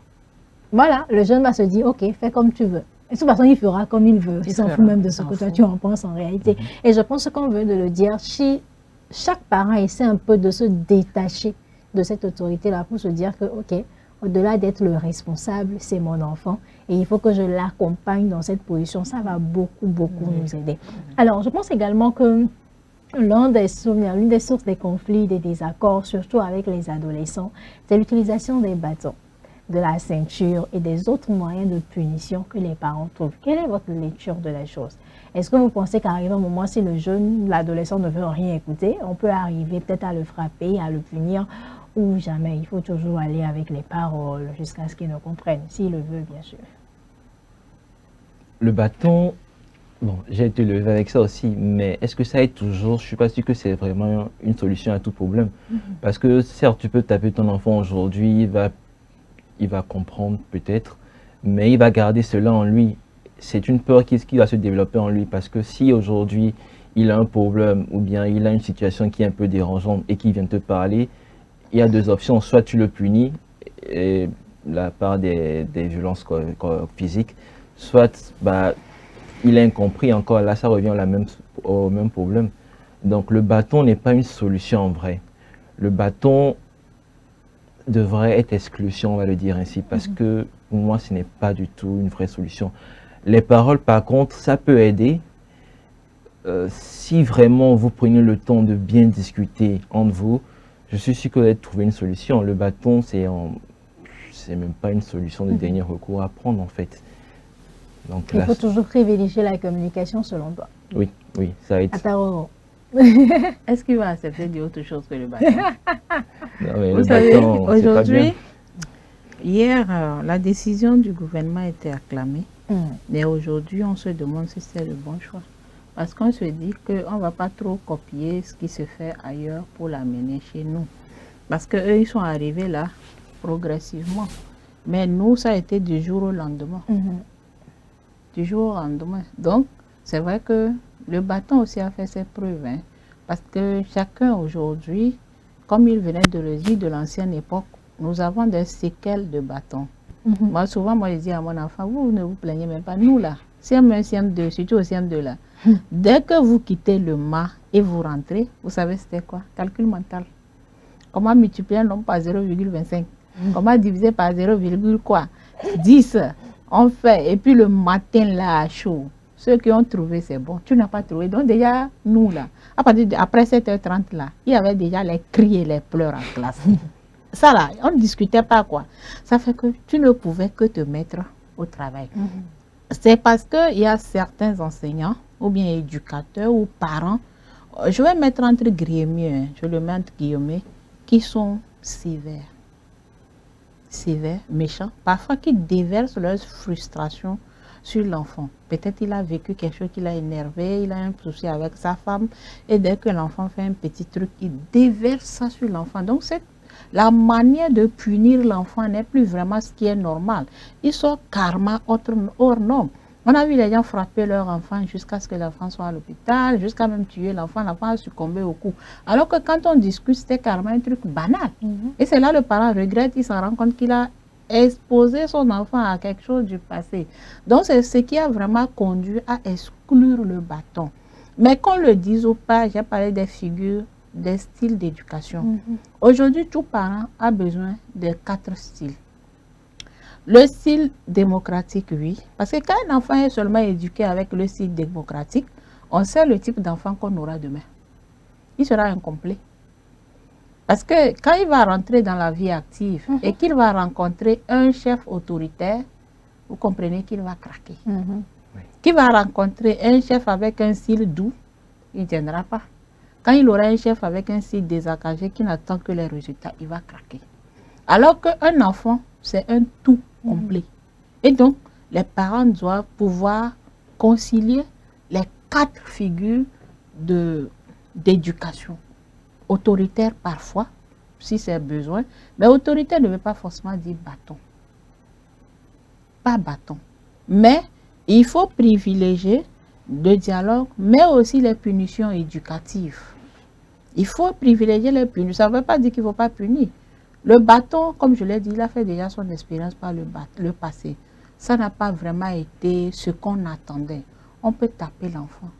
voilà, le jeune va se dire, ok, fais comme tu veux. Et de toute façon, il fera comme il veut. Il s'en fout même de ce que toi tu en penses en réalité. Et je pense qu'on veut de le dire, si chaque parent essaie un peu de se détacher de cette autorité-là pour se dire que, ok, au-delà d'être le responsable, c'est mon enfant et il faut que je l'accompagne dans cette position. Ça va beaucoup nous aider. Alors, je pense également que l'une des sources des conflits, des désaccords, surtout avec les adolescents, c'est l'utilisation des bâtons, de la ceinture et des autres moyens de punition que les parents trouvent. Quelle est votre lecture de la chose? Est-ce que vous pensez qu'arrive un moment, si le jeune, l'adolescent ne veut rien écouter, on peut arriver peut-être à le frapper, à le punir, ou jamais? Il faut toujours aller avec les paroles jusqu'à ce qu'il ne comprenne, s'il le veut, bien sûr. Le bâton, bon, j'ai été levé avec ça aussi, mais est-ce que ça aide toujours? Je ne suis pas sûr que c'est vraiment une solution à tout problème. Parce que certes, tu peux taper ton enfant aujourd'hui, il va comprendre peut-être, mais il va garder cela en lui. C'est une peur qui va se développer en lui, parce que si aujourd'hui il a un problème ou bien il a une situation qui est un peu dérangeante et qu'il vient te parler, il y a deux options. Soit tu le punis, et la part des violences physiques, soit il est incompris encore. Là, ça revient au même problème. Donc le bâton n'est pas une solution en vrai. Le bâton devrait être exclu, si on va le dire ainsi, parce que pour moi, ce n'est pas du tout une vraie solution. Les paroles, par contre, ça peut aider. Si vraiment vous prenez le temps de bien discuter entre vous, je suis sûr que vous allez trouver une solution. Le bâton, c'est même pas une solution de dernier recours à prendre, en fait. Donc, il faut toujours privilégier la communication, selon toi. Oui, ça aide. Est-ce qu'il va accepter dire autre chose que le bâton? Non, mais vous savez, aujourd'hui, hier, la décision du gouvernement a été acclamée. Mais aujourd'hui, on se demande si c'est le bon choix. Parce qu'on se dit qu'on ne va pas trop copier ce qui se fait ailleurs pour l'amener chez nous. Parce qu'eux, ils sont arrivés là progressivement. Mais nous, ça a été du jour au lendemain. Du jour au lendemain. Donc, c'est vrai que le bâton aussi a fait ses preuves. Hein, parce que chacun aujourd'hui, comme il venait de le dire de l'ancienne époque, nous avons des séquelles de bâton. Moi, souvent, je dis à mon enfant, vous ne vous plaignez même pas. Nous, là, CM1, CM2, surtout au CM2, là, dès que vous quittez le mât et vous rentrez, vous savez c'était quoi? Calcul mental. Comment multiplier un nombre par 0,25? Comment diviser par 0,10? On fait. Et puis le matin, là, chaud. Ceux qui ont trouvé, c'est bon. Tu n'as pas trouvé. Donc déjà, nous, là, après 7h30, là, il y avait déjà les cris et les pleurs en classe. Ça, là, on ne discutait pas, quoi. Ça fait que tu ne pouvais que te mettre au travail. C'est parce qu'il y a certains enseignants, ou bien éducateurs, ou parents, je vais mettre entre guillemets, je le mets entre guillemets, qui sont sévères. Sévères, méchants, parfois qui déversent leurs frustrations sur l'enfant. Peut-être il a vécu quelque chose qui l'a énervé, il a un souci avec sa femme, et dès que l'enfant fait un petit truc, il déverse ça sur l'enfant. Donc la manière de punir l'enfant n'est plus vraiment ce qui est normal. Ils sont carrément hors norme. On a vu les gens frapper leur enfant jusqu'à ce que l'enfant soit à l'hôpital, jusqu'à même tuer l'enfant. L'enfant a succombé au coup. Alors que quand on discute, c'était carrément un truc banal. Et c'est là le parent regrette, il s'en rend compte qu'il a exposé son enfant à quelque chose du passé. Donc c'est ce qui a vraiment conduit à exclure le bâton. Mais qu'on le dise ou pas, j'ai parlé des figures, des styles d'éducation. Aujourd'hui, tout parent a besoin de 4 styles. Le style démocratique, oui. Parce que quand un enfant est seulement éduqué avec le style démocratique, on sait le type d'enfant qu'on aura demain. Il sera incomplet. Parce que quand il va rentrer dans la vie active et qu'il va rencontrer un chef autoritaire, vous comprenez qu'il va craquer. Qu'il va rencontrer un chef avec un style doux, il ne tiendra pas. Quand il aura un chef avec un style désaccagé qui n'attend que les résultats, il va craquer. Alors qu'un enfant, c'est un tout complet. Et donc, les parents doivent pouvoir concilier les 4 figures d'éducation. Autoritaire parfois, si c'est besoin, mais autoritaire ne veut pas forcément dire bâton. Pas bâton. Mais il faut privilégier le dialogue, mais aussi les punitions éducatives. Il faut privilégier les punitions. Ça ne veut pas dire qu'il ne faut pas punir. Le bâton, comme je l'ai dit, il a fait déjà son expérience par le passé. Ça n'a pas vraiment été ce qu'on attendait. On peut taper l'enfant,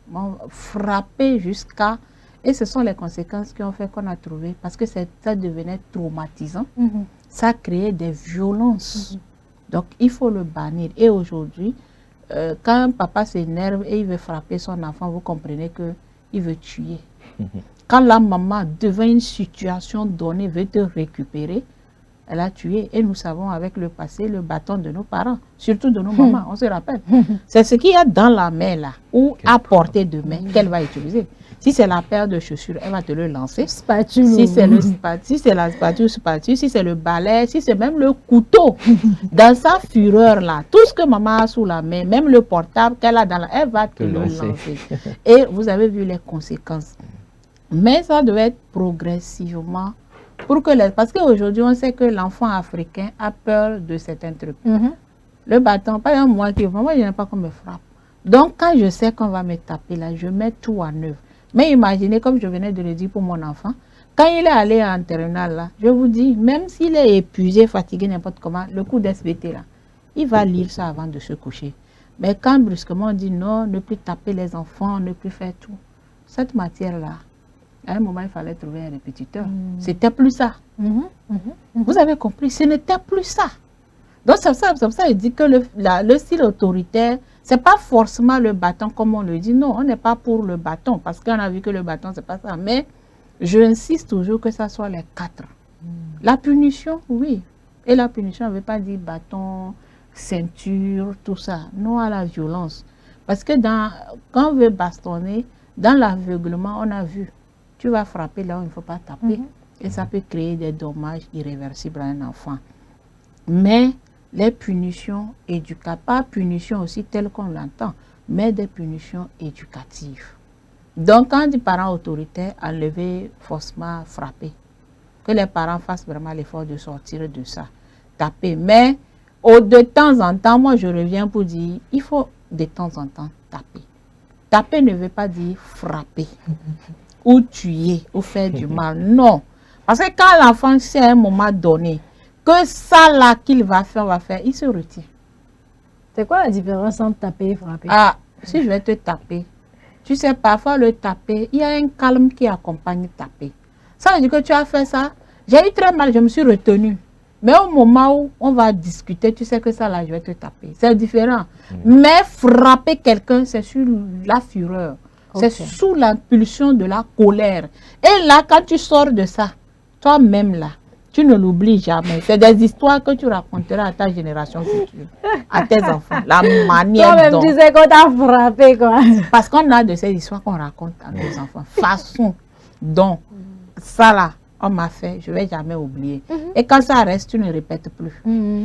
frapper jusqu'à... Et ce sont les conséquences qui ont fait qu'on a trouvé, parce que ça devenait traumatisant. Ça créait des violences. Donc, il faut le bannir. Et aujourd'hui, quand un papa s'énerve et il veut frapper son enfant, vous comprenez qu'il veut tuer. Quand la maman, devant une situation donnée, veut te récupérer, elle a tué. Et nous savons avec le passé le bâton de nos parents, surtout de nos mamans, on se rappelle. C'est ce qu'il y a dans la main là, ou à portée de main, qu'elle va utiliser. Si c'est la paire de chaussures, elle va te le lancer. Spatule. Si c'est la spatule, si c'est le balai, si c'est même le couteau. Dans sa fureur là, tout ce que maman a sous la main, même le portable qu'elle a dans la main, elle va te le lancer. Et vous avez vu les conséquences. Mais ça devait être progressivement pour que parce qu'aujourd'hui on sait que l'enfant africain a peur de certains trucs. Le bâton, par exemple moi je n'aime pas qu'on me frappe. Donc quand je sais qu'on va me taper là, je mets tout en œuvre. Mais imaginez, comme je venais de le dire pour mon enfant, quand il est allé en terminale là, je vous dis, même s'il est épuisé, fatigué, n'importe comment, le coup d'SVT là, il va lire ça avant de se coucher. Mais quand brusquement on dit non, ne plus taper les enfants, ne plus faire tout, cette matière là, à un moment, il fallait trouver un répétiteur. C'était plus ça. Vous avez compris, ce n'était plus ça. Donc, c'est pour ça qu'il dit que le style autoritaire, ce n'est pas forcément le bâton comme on le dit. Non, on n'est pas pour le bâton, parce qu'on a vu que le bâton, ce n'est pas ça. Mais j'insiste toujours que ça soit les 4. La punition, oui. Et la punition ne veut pas dire bâton, ceinture, tout ça. Non à la violence. Parce que quand on veut bastonner, dans l'aveuglement, on a vu. Tu vas frapper là où il ne faut pas taper. Et ça peut créer des dommages irréversibles à un enfant. Mais les punitions éducatives, pas punitions aussi telles qu'on l'entend, mais des punitions éducatives. Donc, quand des parents autoritaires, enlever, forcément frapper. Que les parents fassent vraiment l'effort de sortir de ça. Taper. Mais de temps en temps, moi je reviens pour dire, il faut de temps en temps taper. Taper ne veut pas dire frapper. Ou tuer, ou faire du mal. Non. Parce que quand l'enfant sait à un moment donné que ça là qu'il va faire, il se retire. C'est quoi la différence entre taper et frapper? Ah, si je vais te taper, tu sais, parfois le taper, il y a un calme qui accompagne taper. Ça veut dire que tu as fait ça, j'ai eu très mal, je me suis retenue. Mais au moment où on va discuter, tu sais que ça là, je vais te taper. C'est différent. Mais frapper quelqu'un, c'est sur la fureur. C'est sous l'impulsion de la colère. Et là, quand tu sors de ça, toi-même là, tu ne l'oublies jamais. C'est des histoires que tu raconteras à ta génération future, à tes enfants. La manière toi-même, tu sais qu'on t'a frappé, quoi. Parce qu'on a de ces histoires qu'on raconte à nos enfants. Façon dont ça là, on m'a fait, je ne vais jamais oublier. Et quand ça reste, tu ne répètes plus.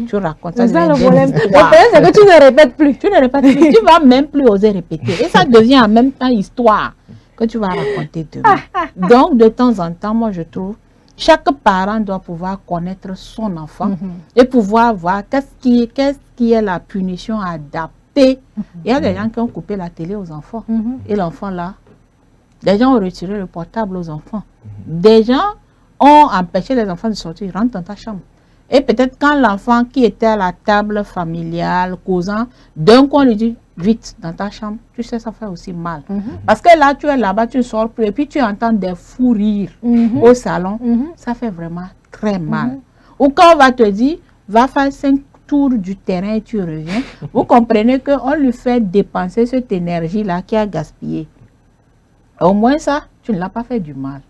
Tu racontes ça. C'est ça le problème. Le problème, c'est que tu ne répètes plus. Tu ne répètes plus. Tu ne vas même plus oser répéter. Et ça devient en même temps histoire que tu vas raconter demain. Donc, de temps en temps, moi, je trouve, chaque parent doit pouvoir connaître son enfant et pouvoir voir qu'est-ce qui est la punition adaptée thé. Il y a des gens qui ont coupé la télé aux enfants. Et l'enfant là, des gens ont retiré le portable aux enfants. Des gens ont empêché les enfants de sortir. Rentre dans ta chambre. Et peut-être quand l'enfant qui était à la table familiale, causant, d'un coup on lui dit, vite dans ta chambre, tu sais, ça fait aussi mal. Parce que là, tu es là-bas, tu ne sors plus, et puis tu entends des fous rires au salon. Ça fait vraiment très mal. Ou quand on va te dire, va faire 5 tours du terrain et tu reviens, vous comprenez qu'on lui fait dépenser cette énergie-là qui a gaspillé. Au moins ça, tu ne l'as pas fait du mal.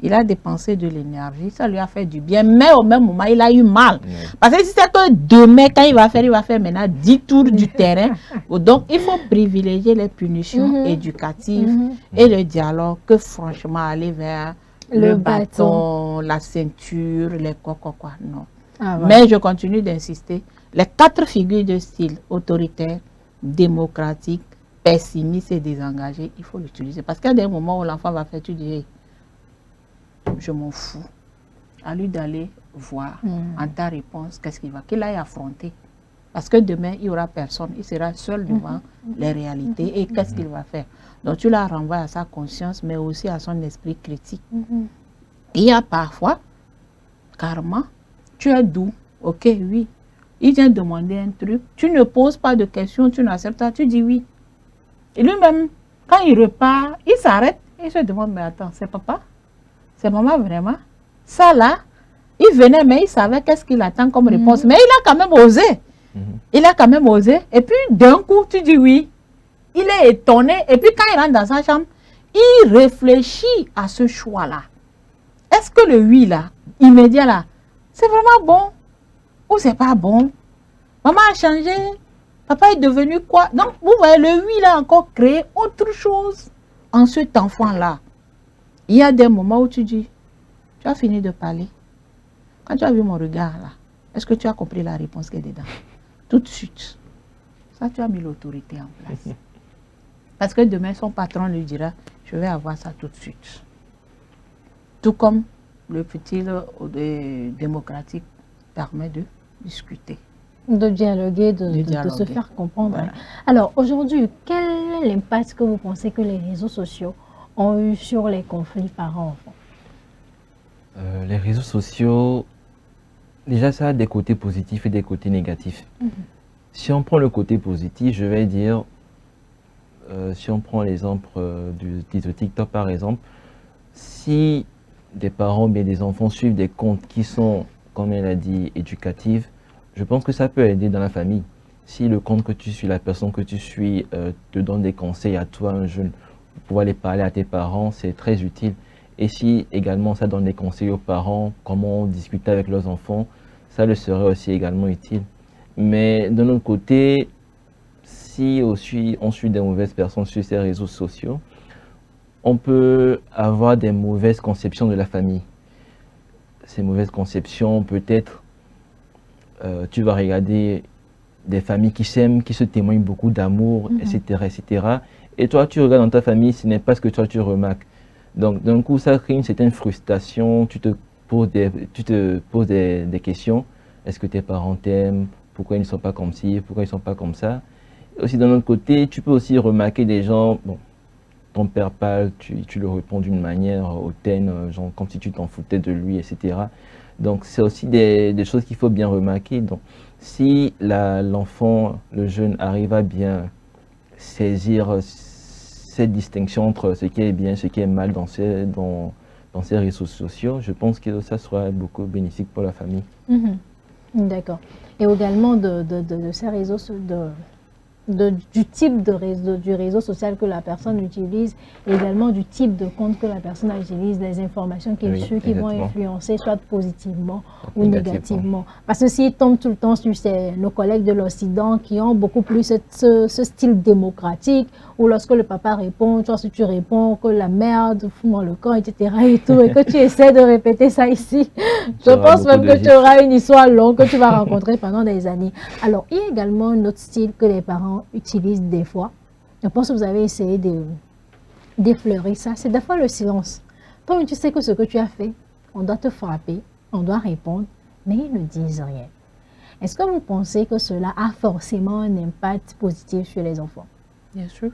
Il a dépensé de l'énergie, ça lui a fait du bien, mais au même moment, il a eu mal. Parce que si c'est que demain, quand il va faire maintenant 10 tours du terrain. Donc, il faut privilégier les punitions éducatives et le dialogue que franchement aller vers le bâton, la ceinture, les quoi. Non. Ah, ouais. Mais je continue d'insister. Les 4 figures de style autoritaire, démocratique, pessimiste et désengagé, il faut l'utiliser. Parce qu'il y a des moments où l'enfant va faire, tu dis, hey, je m'en fous. À lui d'aller voir en ta réponse qu'est-ce qu'il aille affronter. Parce que demain, il n'y aura personne. Il sera seul devant les réalités. Et qu'est-ce qu'il va faire? Donc, tu la renvoies à sa conscience, mais aussi à son esprit critique. Il y a parfois, carrément, tu es doux. Ok, oui. Il vient demander un truc. Tu ne poses pas de questions, tu n'acceptes pas, tu dis oui. Et lui-même, quand il repart, il s'arrête et se demande, mais attends, c'est papa? C'est maman vraiment? Ça là, il venait, mais il savait qu'est-ce qu'il attend comme réponse. Mais il a quand même osé. Il a quand même osé. Et puis, d'un coup, tu dis oui. Il est étonné. Et puis, quand il rentre dans sa chambre, il réfléchit à ce choix-là. Est-ce que le oui, là, immédiat, là, c'est vraiment bon ou c'est pas bon? Maman a changé. Papa est devenu quoi? Donc, vous voyez, le oui, là, a encore créé autre chose en cet enfant-là. Il y a des moments où tu dis, tu as fini de parler. Quand tu as vu mon regard, là, est-ce que tu as compris la réponse qui est dedans? Tout de suite. Ça, tu as mis l'autorité en place. Parce que demain, son patron lui dira, je vais avoir ça tout de suite. Tout comme le petit démocratique permet de discuter. De dialoguer, de se faire comprendre. Voilà. Alors, aujourd'hui, quel est l'impact que vous pensez que les réseaux sociaux ont eu sur les conflits parents-enfants? Les réseaux sociaux, déjà ça a des côtés positifs et des côtés négatifs. Si on prend le côté positif, je vais dire, si on prend l'exemple de TikTok par exemple, si des parents, bien des enfants suivent des comptes qui sont, comme elle a dit, éducatifs, je pense que ça peut aider dans la famille. Si le compte que tu suis, la personne que tu suis, te donne des conseils à toi, un jeune, pour pouvoir les parler à tes parents, c'est très utile. Et si également ça donne des conseils aux parents, comment discuter avec leurs enfants, ça le serait aussi également utile. Mais de l'autre côté, si aussi on suit des mauvaises personnes sur ces réseaux sociaux, on peut avoir des mauvaises conceptions de la famille. Ces mauvaises conceptions, peut-être, tu vas regarder des familles qui s'aiment, qui se témoignent beaucoup d'amour, etc., etc. Et toi, tu regardes dans ta famille, ce n'est pas ce que toi, tu remarques. Donc, d'un coup, ça crée une certaine frustration, tu te poses des questions. Est-ce que tes parents t'aiment? Pourquoi ils ne sont pas comme ci? Pourquoi ils ne sont pas comme ça? Et aussi, d'un autre côté, tu peux aussi remarquer des gens, bon, ton père parle, tu le réponds d'une manière hautaine, genre comme si tu t'en foutais de lui, etc. Donc, c'est aussi des choses qu'il faut bien remarquer. Donc, si l'enfant, le jeune, arrive à bien saisir cette distinction entre ce qui est bien, ce qui est mal dans ces réseaux sociaux, je pense que ça sera beaucoup bénéfique pour la famille. D'accord. Et également de ces réseaux, du type du réseau social que la personne utilise, et également du type de compte que la personne utilise, des informations qui vont influencer soit positivement ou négativement. Parce que s'ils tombent tout le temps sur nos collègues de l'Occident qui ont beaucoup plus ce style démocratique, où lorsque le papa répond, toi si tu réponds que la merde, fous-moi le camp, etc. et tout, et que tu essaies de répéter ça ici, je pense même que tu auras une histoire longue que tu vas rencontrer pendant des années. Alors, il y a également un autre style que les parents utilisent des fois. Je pense que vous avez essayé d'effleurer ça. C'est des fois le silence. Toi, tu sais que ce que tu as fait, on doit te frapper, on doit répondre, mais ils ne disent rien. Est-ce que vous pensez que cela a forcément un impact positif sur les enfants? Bien sûr.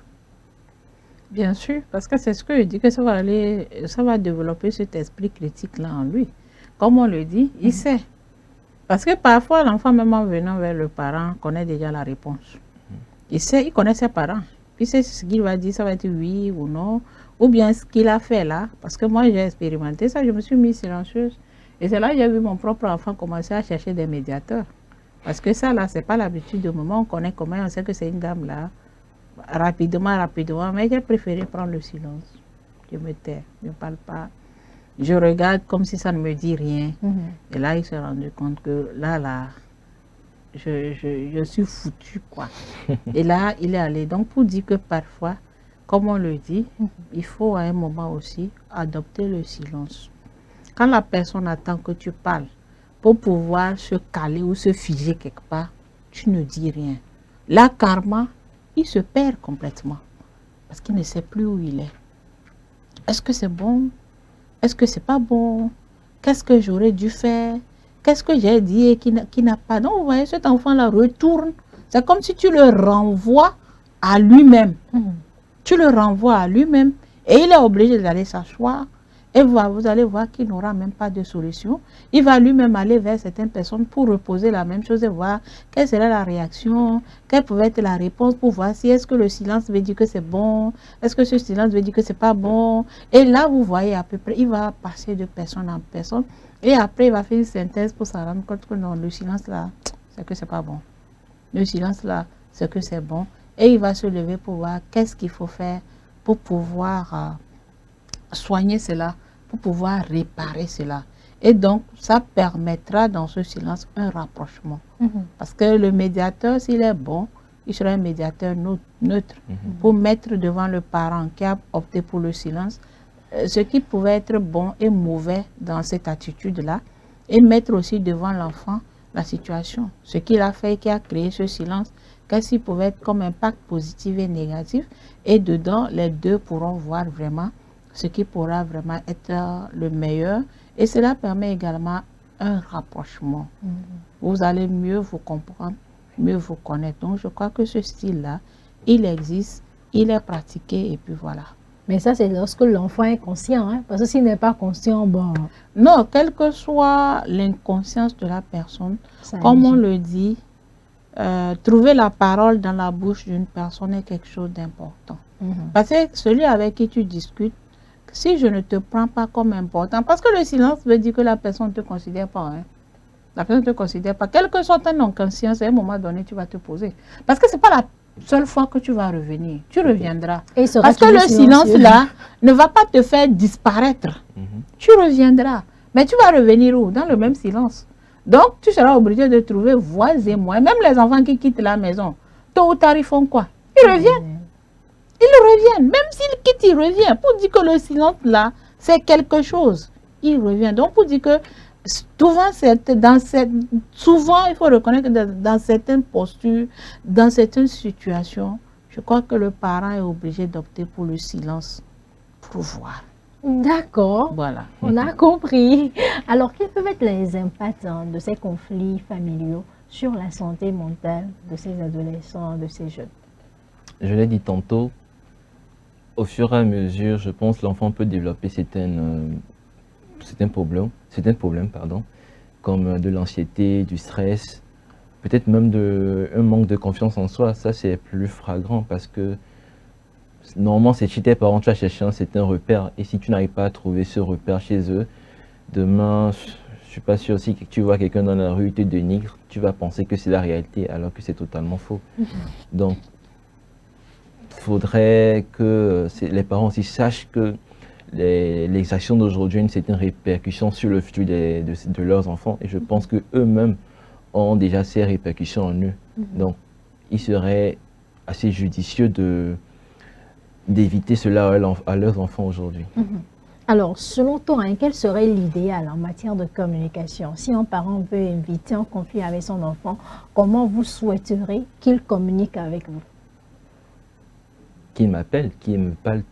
Bien sûr, parce que c'est ce que je dis, que ça va développer cet esprit critique-là en lui. Comme on le dit, il sait. Parce que parfois, l'enfant, même en venant vers le parent, connaît déjà la réponse. Il sait, il connaît ses parents. Puis c'est ce qu'il va dire, ça va être oui ou non. Ou bien ce qu'il a fait là. Parce que moi, j'ai expérimenté ça, je me suis mise silencieuse. Et c'est là que j'ai vu mon propre enfant commencer à chercher des médiateurs. Parce que ça, là, c'est pas l'habitude du moment. On connaît comment, on sait que c'est une dame là. Rapidement. Mais j'ai préféré prendre le silence. Je me tais, je ne parle pas. Je regarde comme si ça ne me dit rien. Et là, il s'est rendu compte que là, je suis foutu, quoi. Et là, il est allé. Donc, pour dire que parfois, comme on le dit, il faut à un moment aussi adopter le silence. Quand la personne attend que tu parles pour pouvoir se caler ou se figer quelque part, tu ne dis rien. Là, karma, il se perd complètement parce qu'il ne sait plus où il est. Est-ce que c'est bon? Est-ce que c'est pas bon? Qu'est-ce que j'aurais dû faire? Qu'est-ce que j'ai dit et qui n'a pas? Donc, vous voyez, cet enfant-là retourne. C'est comme si tu le renvoies à lui-même. Tu le renvoies à lui-même et il est obligé d'aller s'asseoir. Et vous allez voir qu'il n'aura même pas de solution. Il va lui-même aller vers certaines personnes pour reposer la même chose et voir quelle serait la réaction, quelle pouvait être la réponse pour voir si est-ce que le silence veut dire que c'est bon, est-ce que ce silence veut dire que c'est pas bon. Et là, vous voyez à peu près, il va passer de personne en personne et après, il va faire une synthèse pour se rendre compte que non, le silence là, c'est que c'est pas bon. Le silence là, c'est que c'est bon. Et il va se lever pour voir qu'est-ce qu'il faut faire pour pouvoir soigner cela, pour pouvoir réparer cela. Et donc, ça permettra dans ce silence un rapprochement. Parce que le médiateur, s'il est bon, il sera un médiateur neutre pour mettre devant le parent qui a opté pour le silence ce qui pouvait être bon et mauvais dans cette attitude-là et mettre aussi devant l'enfant la situation. Ce qu'il a fait, qui a créé ce silence, qu'est-ce qu'il pouvait être comme impact positif et négatif. Et dedans, les deux pourront voir vraiment ce qui pourra vraiment être le meilleur. Et cela permet également un rapprochement. Vous allez mieux vous comprendre, mieux vous connaître. Donc, je crois que ce style-là, il existe, il est pratiqué et puis voilà. Mais ça, c'est lorsque l'enfant est conscient, hein? Parce que s'il n'est pas conscient, bon... Non, quelle que soit l'inconscience de la personne, comme on le dit, trouver la parole dans la bouche d'une personne est quelque chose d'important. Parce que celui avec qui tu discutes, si je ne te prends pas comme important, parce que le silence veut dire que la personne ne te considère pas. Hein. La personne ne te considère pas. Quelle que soit ta non-conscience, à un moment donné, tu vas te poser. Parce que ce n'est pas la seule fois que tu vas revenir. Tu reviendras. Parce que le silence-là ne va pas te faire disparaître. Tu reviendras. Mais tu vas revenir où? Dans le même silence. Donc, tu seras obligé de trouver voix et moyens. Même les enfants qui quittent la maison, tôt ou tard, ils font quoi? Ils reviennent. Ils reviennent. Même s'ils quittent, ils reviennent. Pour dire que le silence, là, c'est quelque chose. Ils reviennent. Donc, pour dire que souvent, il faut reconnaître que dans certaines postures, dans certaines situations, je crois que le parent est obligé d'opter pour le silence pour voir. D'accord. Voilà. On a compris. Alors, quels peuvent être les impacts de ces conflits familiaux sur la santé mentale de ces adolescents, de ces jeunes? Je l'ai dit tantôt, au fur et à mesure, je pense que l'enfant peut développer certains problèmes, comme de l'anxiété, du stress, peut-être même un manque de confiance en soi. Ça, c'est plus flagrant parce que normalement, c'est chez tes parents, tu vas chercher un certain repère. Et si tu n'arrives pas à trouver ce repère chez eux, demain, je ne suis pas sûr aussi que tu vois quelqu'un dans la rue, il te dénigre, tu vas penser que c'est la réalité alors que c'est totalement faux. Donc, il faudrait que les parents aussi sachent que les actions d'aujourd'hui ont une certaine répercussion sur le futur de leurs enfants. Et je pense qu'eux-mêmes ont déjà ces répercussions en eux. Donc, il serait assez judicieux d'éviter cela à leurs enfants aujourd'hui. Alors, selon toi, quel serait l'idéal en matière de communication? Si un parent veut éviter un conflit avec son enfant, comment vous souhaiterez qu'il communique avec vous? Qu'il m'appelle, qu'il me parle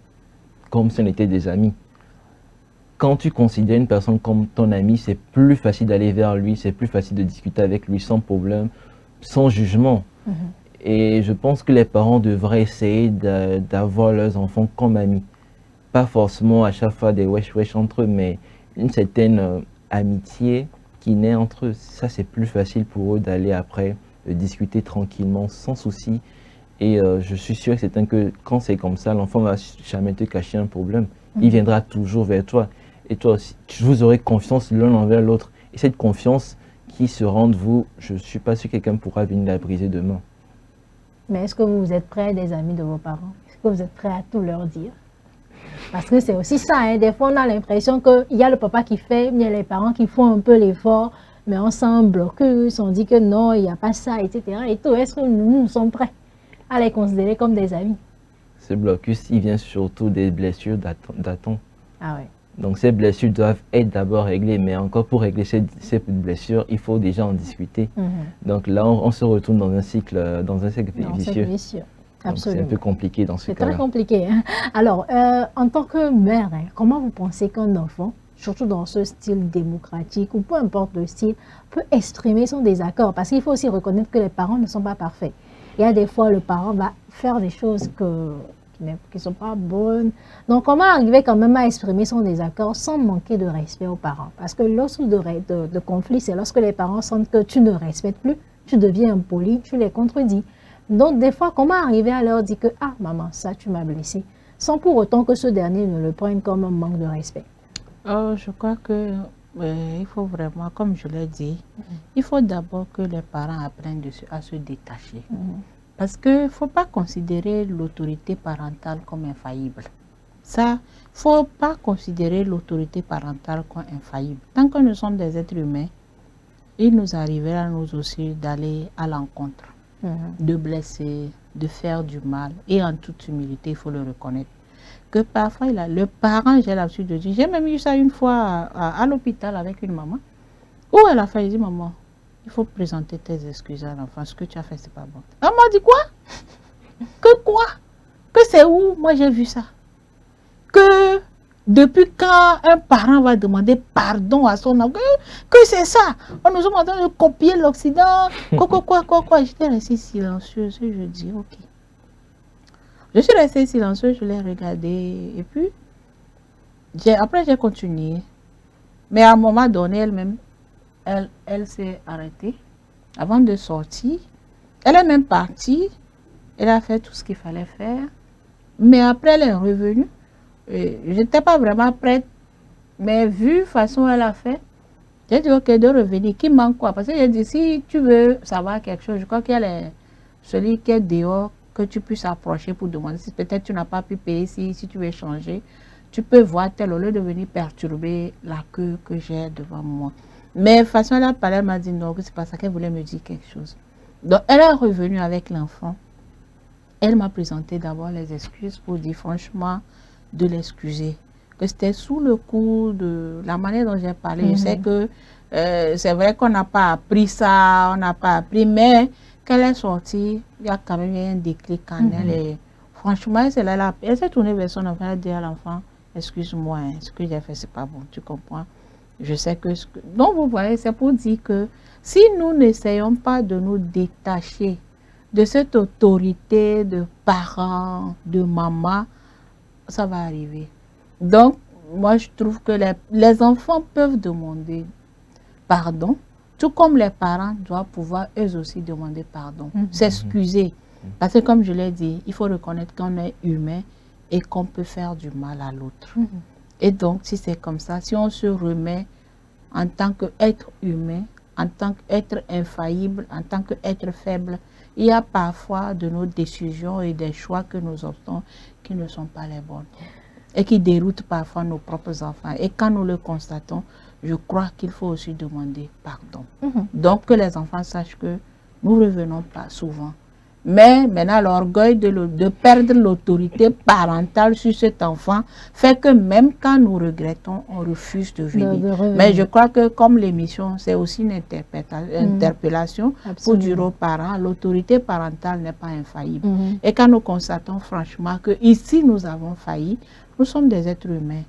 comme si on était des amis. quand tu considères une personne comme ton ami, c'est plus facile d'aller vers lui, c'est plus facile de discuter avec lui sans problème, sans jugement. Et je pense que les parents devraient essayer d'avoir leurs enfants comme amis. Pas forcément à chaque fois des wesh-wesh entre eux, mais une certaine amitié qui naît entre eux. Ça, c'est plus facile pour eux d'aller après discuter tranquillement, sans souci. Et je suis sûr que quand c'est comme ça, l'enfant ne va jamais te cacher un problème. Il viendra toujours vers toi. Et toi aussi, vous aurez confiance l'un envers l'autre. Et cette confiance qui se rend vous, je ne suis pas sûr que quelqu'un pourra venir la briser demain. Mais est-ce que vous êtes prêts, des amis de vos parents? Est-ce que vous êtes prêts à tout leur dire? Parce que c'est aussi ça, hein. Des fois on a l'impression qu'il y a le papa qui fait, il y a les parents qui font un peu l'effort, mais on sent un blocus, on dit que non, il n'y a pas ça, etc. Et tout, est-ce que nous sommes prêts à les considérer comme des amis? Ce blocus, il vient surtout des blessures d'attente. Ah ouais. Donc ces blessures doivent être d'abord réglées, mais encore pour régler ces blessures, il faut déjà en discuter. Donc là, on se retourne dans un cycle vicieux. Absolument. C'est un peu compliqué dans ce cas-là. C'est très compliqué. Hein? Alors, en tant que mère, hein, comment vous pensez qu'un enfant, surtout dans ce style démocratique ou peu importe le style, peut exprimer son désaccord? Parce qu'il faut aussi reconnaître que les parents ne sont pas parfaits. Il y a des fois, le parent va faire des choses qui ne sont pas bonnes. Donc, comment arriver quand même à exprimer son désaccord sans manquer de respect aux parents? Parce que lorsque de conflit, c'est lorsque les parents sentent que tu ne respectes plus, tu deviens impoli, tu les contredis. Donc, des fois, comment arriver à leur dire que « Ah, maman, ça, tu m'as blessé », sans pour autant que ce dernier ne le prenne comme un manque de respect? Je crois que il faut vraiment, comme je l'ai dit, il faut d'abord que les parents apprennent à se détacher. Parce qu'il ne faut pas considérer l'autorité parentale comme infaillible. Ça, il ne faut pas considérer l'autorité parentale comme infaillible. Tant que nous sommes des êtres humains, il nous arrivera nous aussi d'aller à l'encontre, de blesser, de faire du mal. Et en toute humilité, il faut le reconnaître. Que parfois, le parent, j'ai l'habitude de dire, j'ai même eu ça une fois à l'hôpital avec une maman, où elle a fait, elle dit, maman, il faut présenter tes excuses à l'enfant, ce que tu as fait, c'est pas bon. Elle m'a dit quoi? Que quoi? Que c'est où? Moi, j'ai vu ça. Que depuis quand un parent va demander pardon à son enfant, que c'est ça? On nous a en train de copier l'Occident, quoi. J'étais restée silencieuse, je dis, ok. Je suis restée silencieuse, je l'ai regardé et puis après j'ai continué. Mais à un moment donné, elle-même, elle s'est arrêtée avant de sortir. Elle est même partie, elle a fait tout ce qu'il fallait faire. Mais après, elle est revenue. Je n'étais pas vraiment prête, mais vu la façon elle a fait, j'ai dit ok, de revenir, qui manque quoi? Parce que j'ai dit, si tu veux savoir quelque chose, je crois qu'il y a celui qui est dehors, que tu puisses approcher pour demander si peut-être tu n'as pas pu payer, si tu veux changer, tu peux voir tel au lieu de venir perturber la queue que j'ai devant moi. Mais de toute façon, elle m'a dit non, que c'est pas ça, qu'elle voulait me dire quelque chose. Donc, elle est revenue avec l'enfant. Elle m'a présenté d'abord les excuses pour dire franchement de l'excuser. Que c'était sous le coup de la manière dont j'ai parlé. Je sais que c'est vrai qu'on n'a pas appris ça, on n'a pas appris, mais qu'elle est sortie, il y a quand même eu un déclic en elle. Et franchement, elle s'est tournée vers son enfant, elle a dit à l'enfant, excuse-moi, hein, ce que j'ai fait, c'est pas bon, tu comprends? Je sais que... Donc, vous voyez, c'est pour dire que si nous n'essayons pas de nous détacher de cette autorité de parents, de maman, ça va arriver. Donc, moi, je trouve que les enfants peuvent demander pardon, tout comme les parents doivent pouvoir eux aussi demander pardon, s'excuser. Parce que comme je l'ai dit, il faut reconnaître qu'on est humain et qu'on peut faire du mal à l'autre. Et donc, si c'est comme ça, si on se remet en tant qu'être humain, en tant qu'être infaillible, en tant qu'être faible, il y a parfois de nos décisions et des choix que nous optons qui ne sont pas les bonnes et qui déroutent parfois nos propres enfants. Et quand nous le constatons, je crois qu'il faut aussi demander pardon. Donc que les enfants sachent que nous ne revenons pas souvent. Mais maintenant, l'orgueil de perdre l'autorité parentale sur cet enfant fait que même quand nous regrettons, on refuse de venir. Mais je crois que comme l'émission, c'est aussi une interpellation pour dire aux parents, l'autorité parentale n'est pas infaillible. Et quand nous constatons franchement que ici nous avons failli, nous sommes des êtres humains.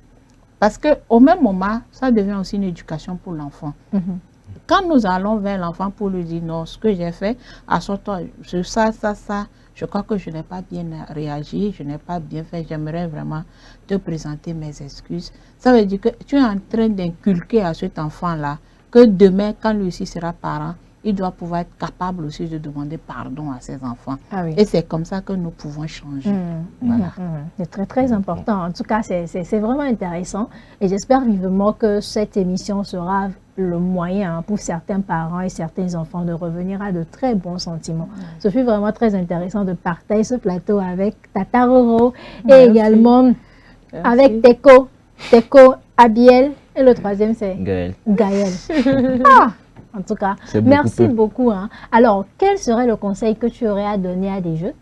Parce qu'au même moment, ça devient aussi une éducation pour l'enfant. Quand nous allons vers l'enfant pour lui dire non, ce que j'ai fait, assure-toi, ça, je crois que je n'ai pas bien réagi, je n'ai pas bien fait, j'aimerais vraiment te présenter mes excuses. Ça veut dire que tu es en train d'inculquer à cet enfant-là que demain, quand lui aussi sera parent, il doit pouvoir être capable aussi de demander pardon à ses enfants. Ah oui. Et c'est comme ça que nous pouvons changer. Voilà. C'est très, très important. En tout cas, c'est vraiment intéressant. Et j'espère vivement que cette émission sera le moyen pour certains parents et certains enfants de revenir à de très bons sentiments. Ce fut vraiment très intéressant de partager ce plateau avec Tata Roro et également avec Teko, Abiel et le troisième c'est Gaël. En tout cas, merci beaucoup. Alors, quel serait le conseil que tu aurais à donner à des jeunes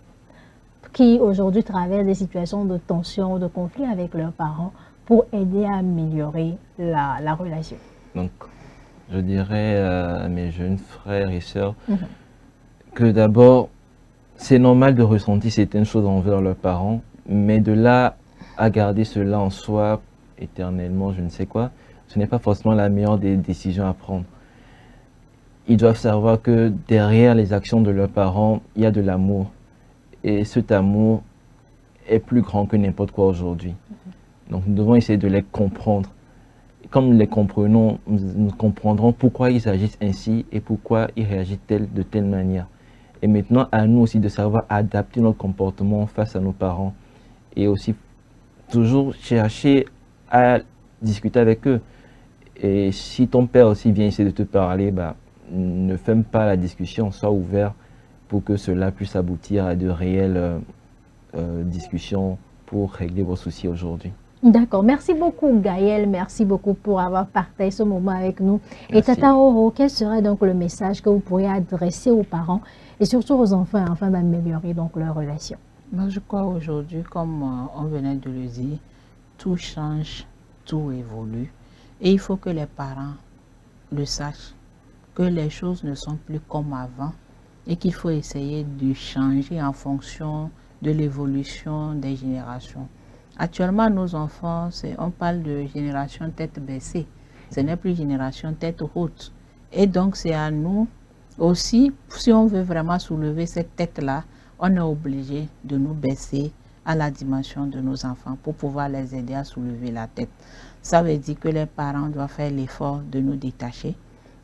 qui aujourd'hui traversent des situations de tension ou de conflit avec leurs parents pour aider à améliorer la relation? Donc, je dirais à mes jeunes frères et sœurs que d'abord, c'est normal de ressentir certaines choses envers leurs parents, mais de là à garder cela en soi éternellement, je ne sais quoi, ce n'est pas forcément la meilleure des décisions à prendre. Ils doivent savoir que derrière les actions de leurs parents, il y a de l'amour. Et cet amour est plus grand que n'importe quoi aujourd'hui. Donc nous devons essayer de les comprendre. Comme nous les comprenons, nous comprendrons pourquoi ils agissent ainsi et pourquoi ils réagissent de telle manière. Et maintenant, à nous aussi de savoir adapter notre comportement face à nos parents. Et aussi toujours chercher à discuter avec eux. Et si ton père aussi vient essayer de te parler, ne ferme pas la discussion, sois ouvert pour que cela puisse aboutir à de réelles discussions pour régler vos soucis aujourd'hui. D'accord. Merci beaucoup Gaël, merci beaucoup pour avoir partagé ce moment avec nous. Merci. Et Tata Roro, quel serait donc le message que vous pourriez adresser aux parents et surtout aux enfants afin d'améliorer donc leur relation? Moi, je crois aujourd'hui, comme on venait de le dire, tout change, tout évolue. Et il faut que les parents le sachent, que les choses ne sont plus comme avant et qu'il faut essayer de changer en fonction de l'évolution des générations. Actuellement, nos enfants, on parle de génération tête baissée. Ce n'est plus génération tête haute. Et donc, c'est à nous aussi, si on veut vraiment soulever cette tête-là, on est obligé de nous baisser à la dimension de nos enfants pour pouvoir les aider à soulever la tête. Ça veut dire que les parents doivent faire l'effort de nous détacher.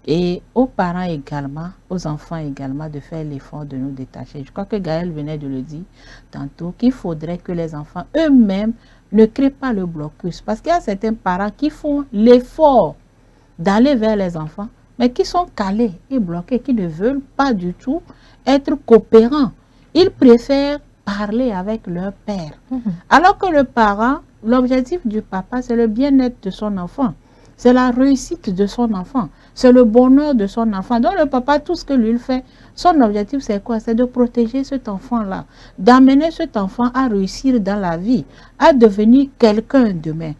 Et aux parents également, aux enfants également, de faire l'effort de nous détacher. Je crois que Gaël venait de le dire tantôt, qu'il faudrait que les enfants eux-mêmes ne créent pas le blocus. Parce qu'il y a certains parents qui font l'effort d'aller vers les enfants, mais qui sont calés et bloqués, qui ne veulent pas du tout être coopérants. Ils préfèrent parler avec leur père. Alors que le parent, l'objectif du papa, c'est le bien-être de son enfant. C'est la réussite de son enfant. C'est le bonheur de son enfant. Donc le papa, tout ce que lui fait, son objectif c'est quoi? C'est de protéger cet enfant-là, d'amener cet enfant à réussir dans la vie, à devenir quelqu'un demain.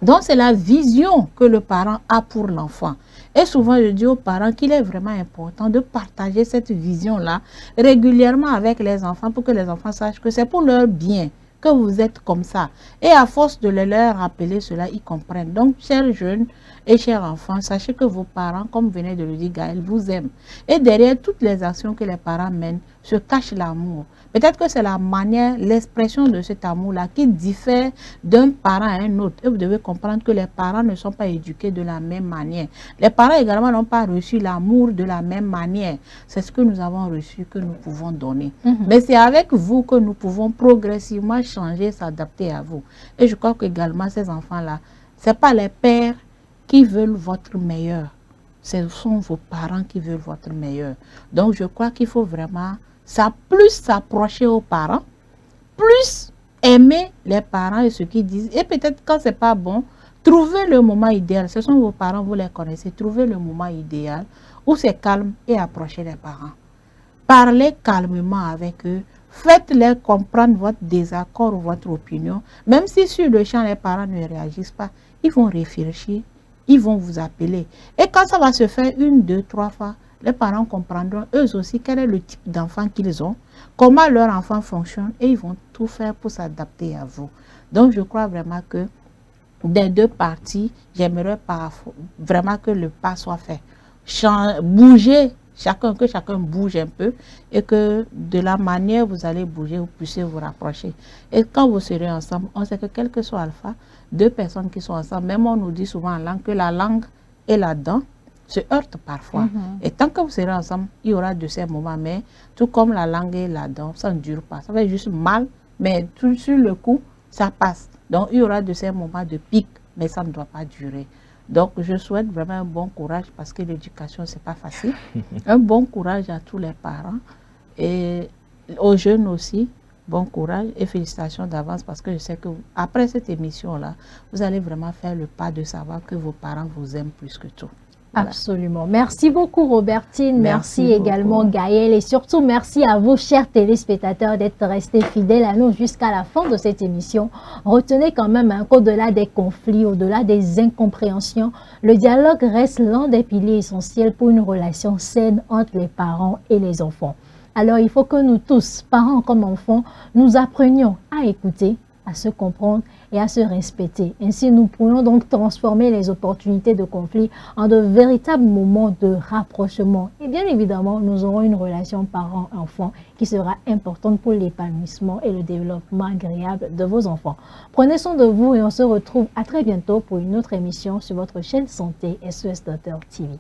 Donc c'est la vision que le parent a pour l'enfant. Et souvent je dis aux parents qu'il est vraiment important de partager cette vision-là régulièrement avec les enfants pour que les enfants sachent que c'est pour leur bien que vous êtes comme ça. Et à force de leur rappeler cela, ils comprennent. Donc, chers jeunes et chers enfants, sachez que vos parents, comme venait de le dire Gaël, vous aiment. Et derrière toutes les actions que les parents mènent, se cache l'amour. Peut-être que c'est la manière, l'expression de cet amour-là qui diffère d'un parent à un autre. Et vous devez comprendre que les parents ne sont pas éduqués de la même manière. Les parents également n'ont pas reçu l'amour de la même manière. C'est ce que nous avons reçu que nous pouvons donner. Mais c'est avec vous que nous pouvons progressivement changer, s'adapter à vous. Et je crois qu'également ces enfants-là, ce n'est pas les pères qui veulent votre meilleur. Ce sont vos parents qui veulent votre meilleur. Donc je crois qu'il faut vraiment plus s'approcher aux parents, plus aimer les parents et ce qu'ils disent. Et peut-être quand ce n'est pas bon, trouvez le moment idéal. Ce sont vos parents, vous les connaissez. Trouvez le moment idéal où c'est calme et approchez les parents. Parlez calmement avec eux. Faites-les comprendre votre désaccord ou votre opinion. Même si sur le champ, les parents ne réagissent pas, ils vont réfléchir, ils vont vous appeler. Et quand ça va se faire 1, 2, 3 fois, les parents comprendront eux aussi quel est le type d'enfant qu'ils ont, comment leur enfant fonctionne et ils vont tout faire pour s'adapter à vous. Donc je crois vraiment que des deux parties, j'aimerais vraiment que le pas soit fait. Bouger, que chacun bouge un peu et que de la manière vous allez bouger, vous puissiez vous rapprocher. Et quand vous serez ensemble, on sait que quel que soit alpha, deux personnes qui sont ensemble, même on nous dit souvent en langue que la langue et la dent se heurtent parfois. Et tant que vous serez ensemble, il y aura de ces moments, mais tout comme la langue et la dent, ça ne dure pas. Ça fait juste mal, mais tout sur le coup, ça passe. Donc, il y aura de ces moments de pic, mais ça ne doit pas durer. Donc, je souhaite vraiment un bon courage parce que l'éducation, ce n'est pas facile. Un bon courage à tous les parents et aux jeunes aussi. Bon courage et félicitations d'avance parce que je sais que après cette émission-là, vous allez vraiment faire le pas de savoir que vos parents vous aiment plus que tout. Voilà. Absolument. Merci beaucoup Robertine, merci également beaucoup. Gaëlle et surtout merci à vous chers téléspectateurs d'être restés fidèles à nous jusqu'à la fin de cette émission. Retenez quand même qu'au-delà des conflits, au-delà des incompréhensions, le dialogue reste l'un des piliers essentiels pour une relation saine entre les parents et les enfants. Alors il faut que nous tous, parents comme enfants, nous apprenions à écouter, à se comprendre et à se respecter. Ainsi, nous pourrions donc transformer les opportunités de conflit en de véritables moments de rapprochement. Et bien évidemment, nous aurons une relation parent-enfant qui sera importante pour l'épanouissement et le développement agréable de vos enfants. Prenez soin de vous et on se retrouve à très bientôt pour une autre émission sur votre chaîne Santé SOS Docteur TV.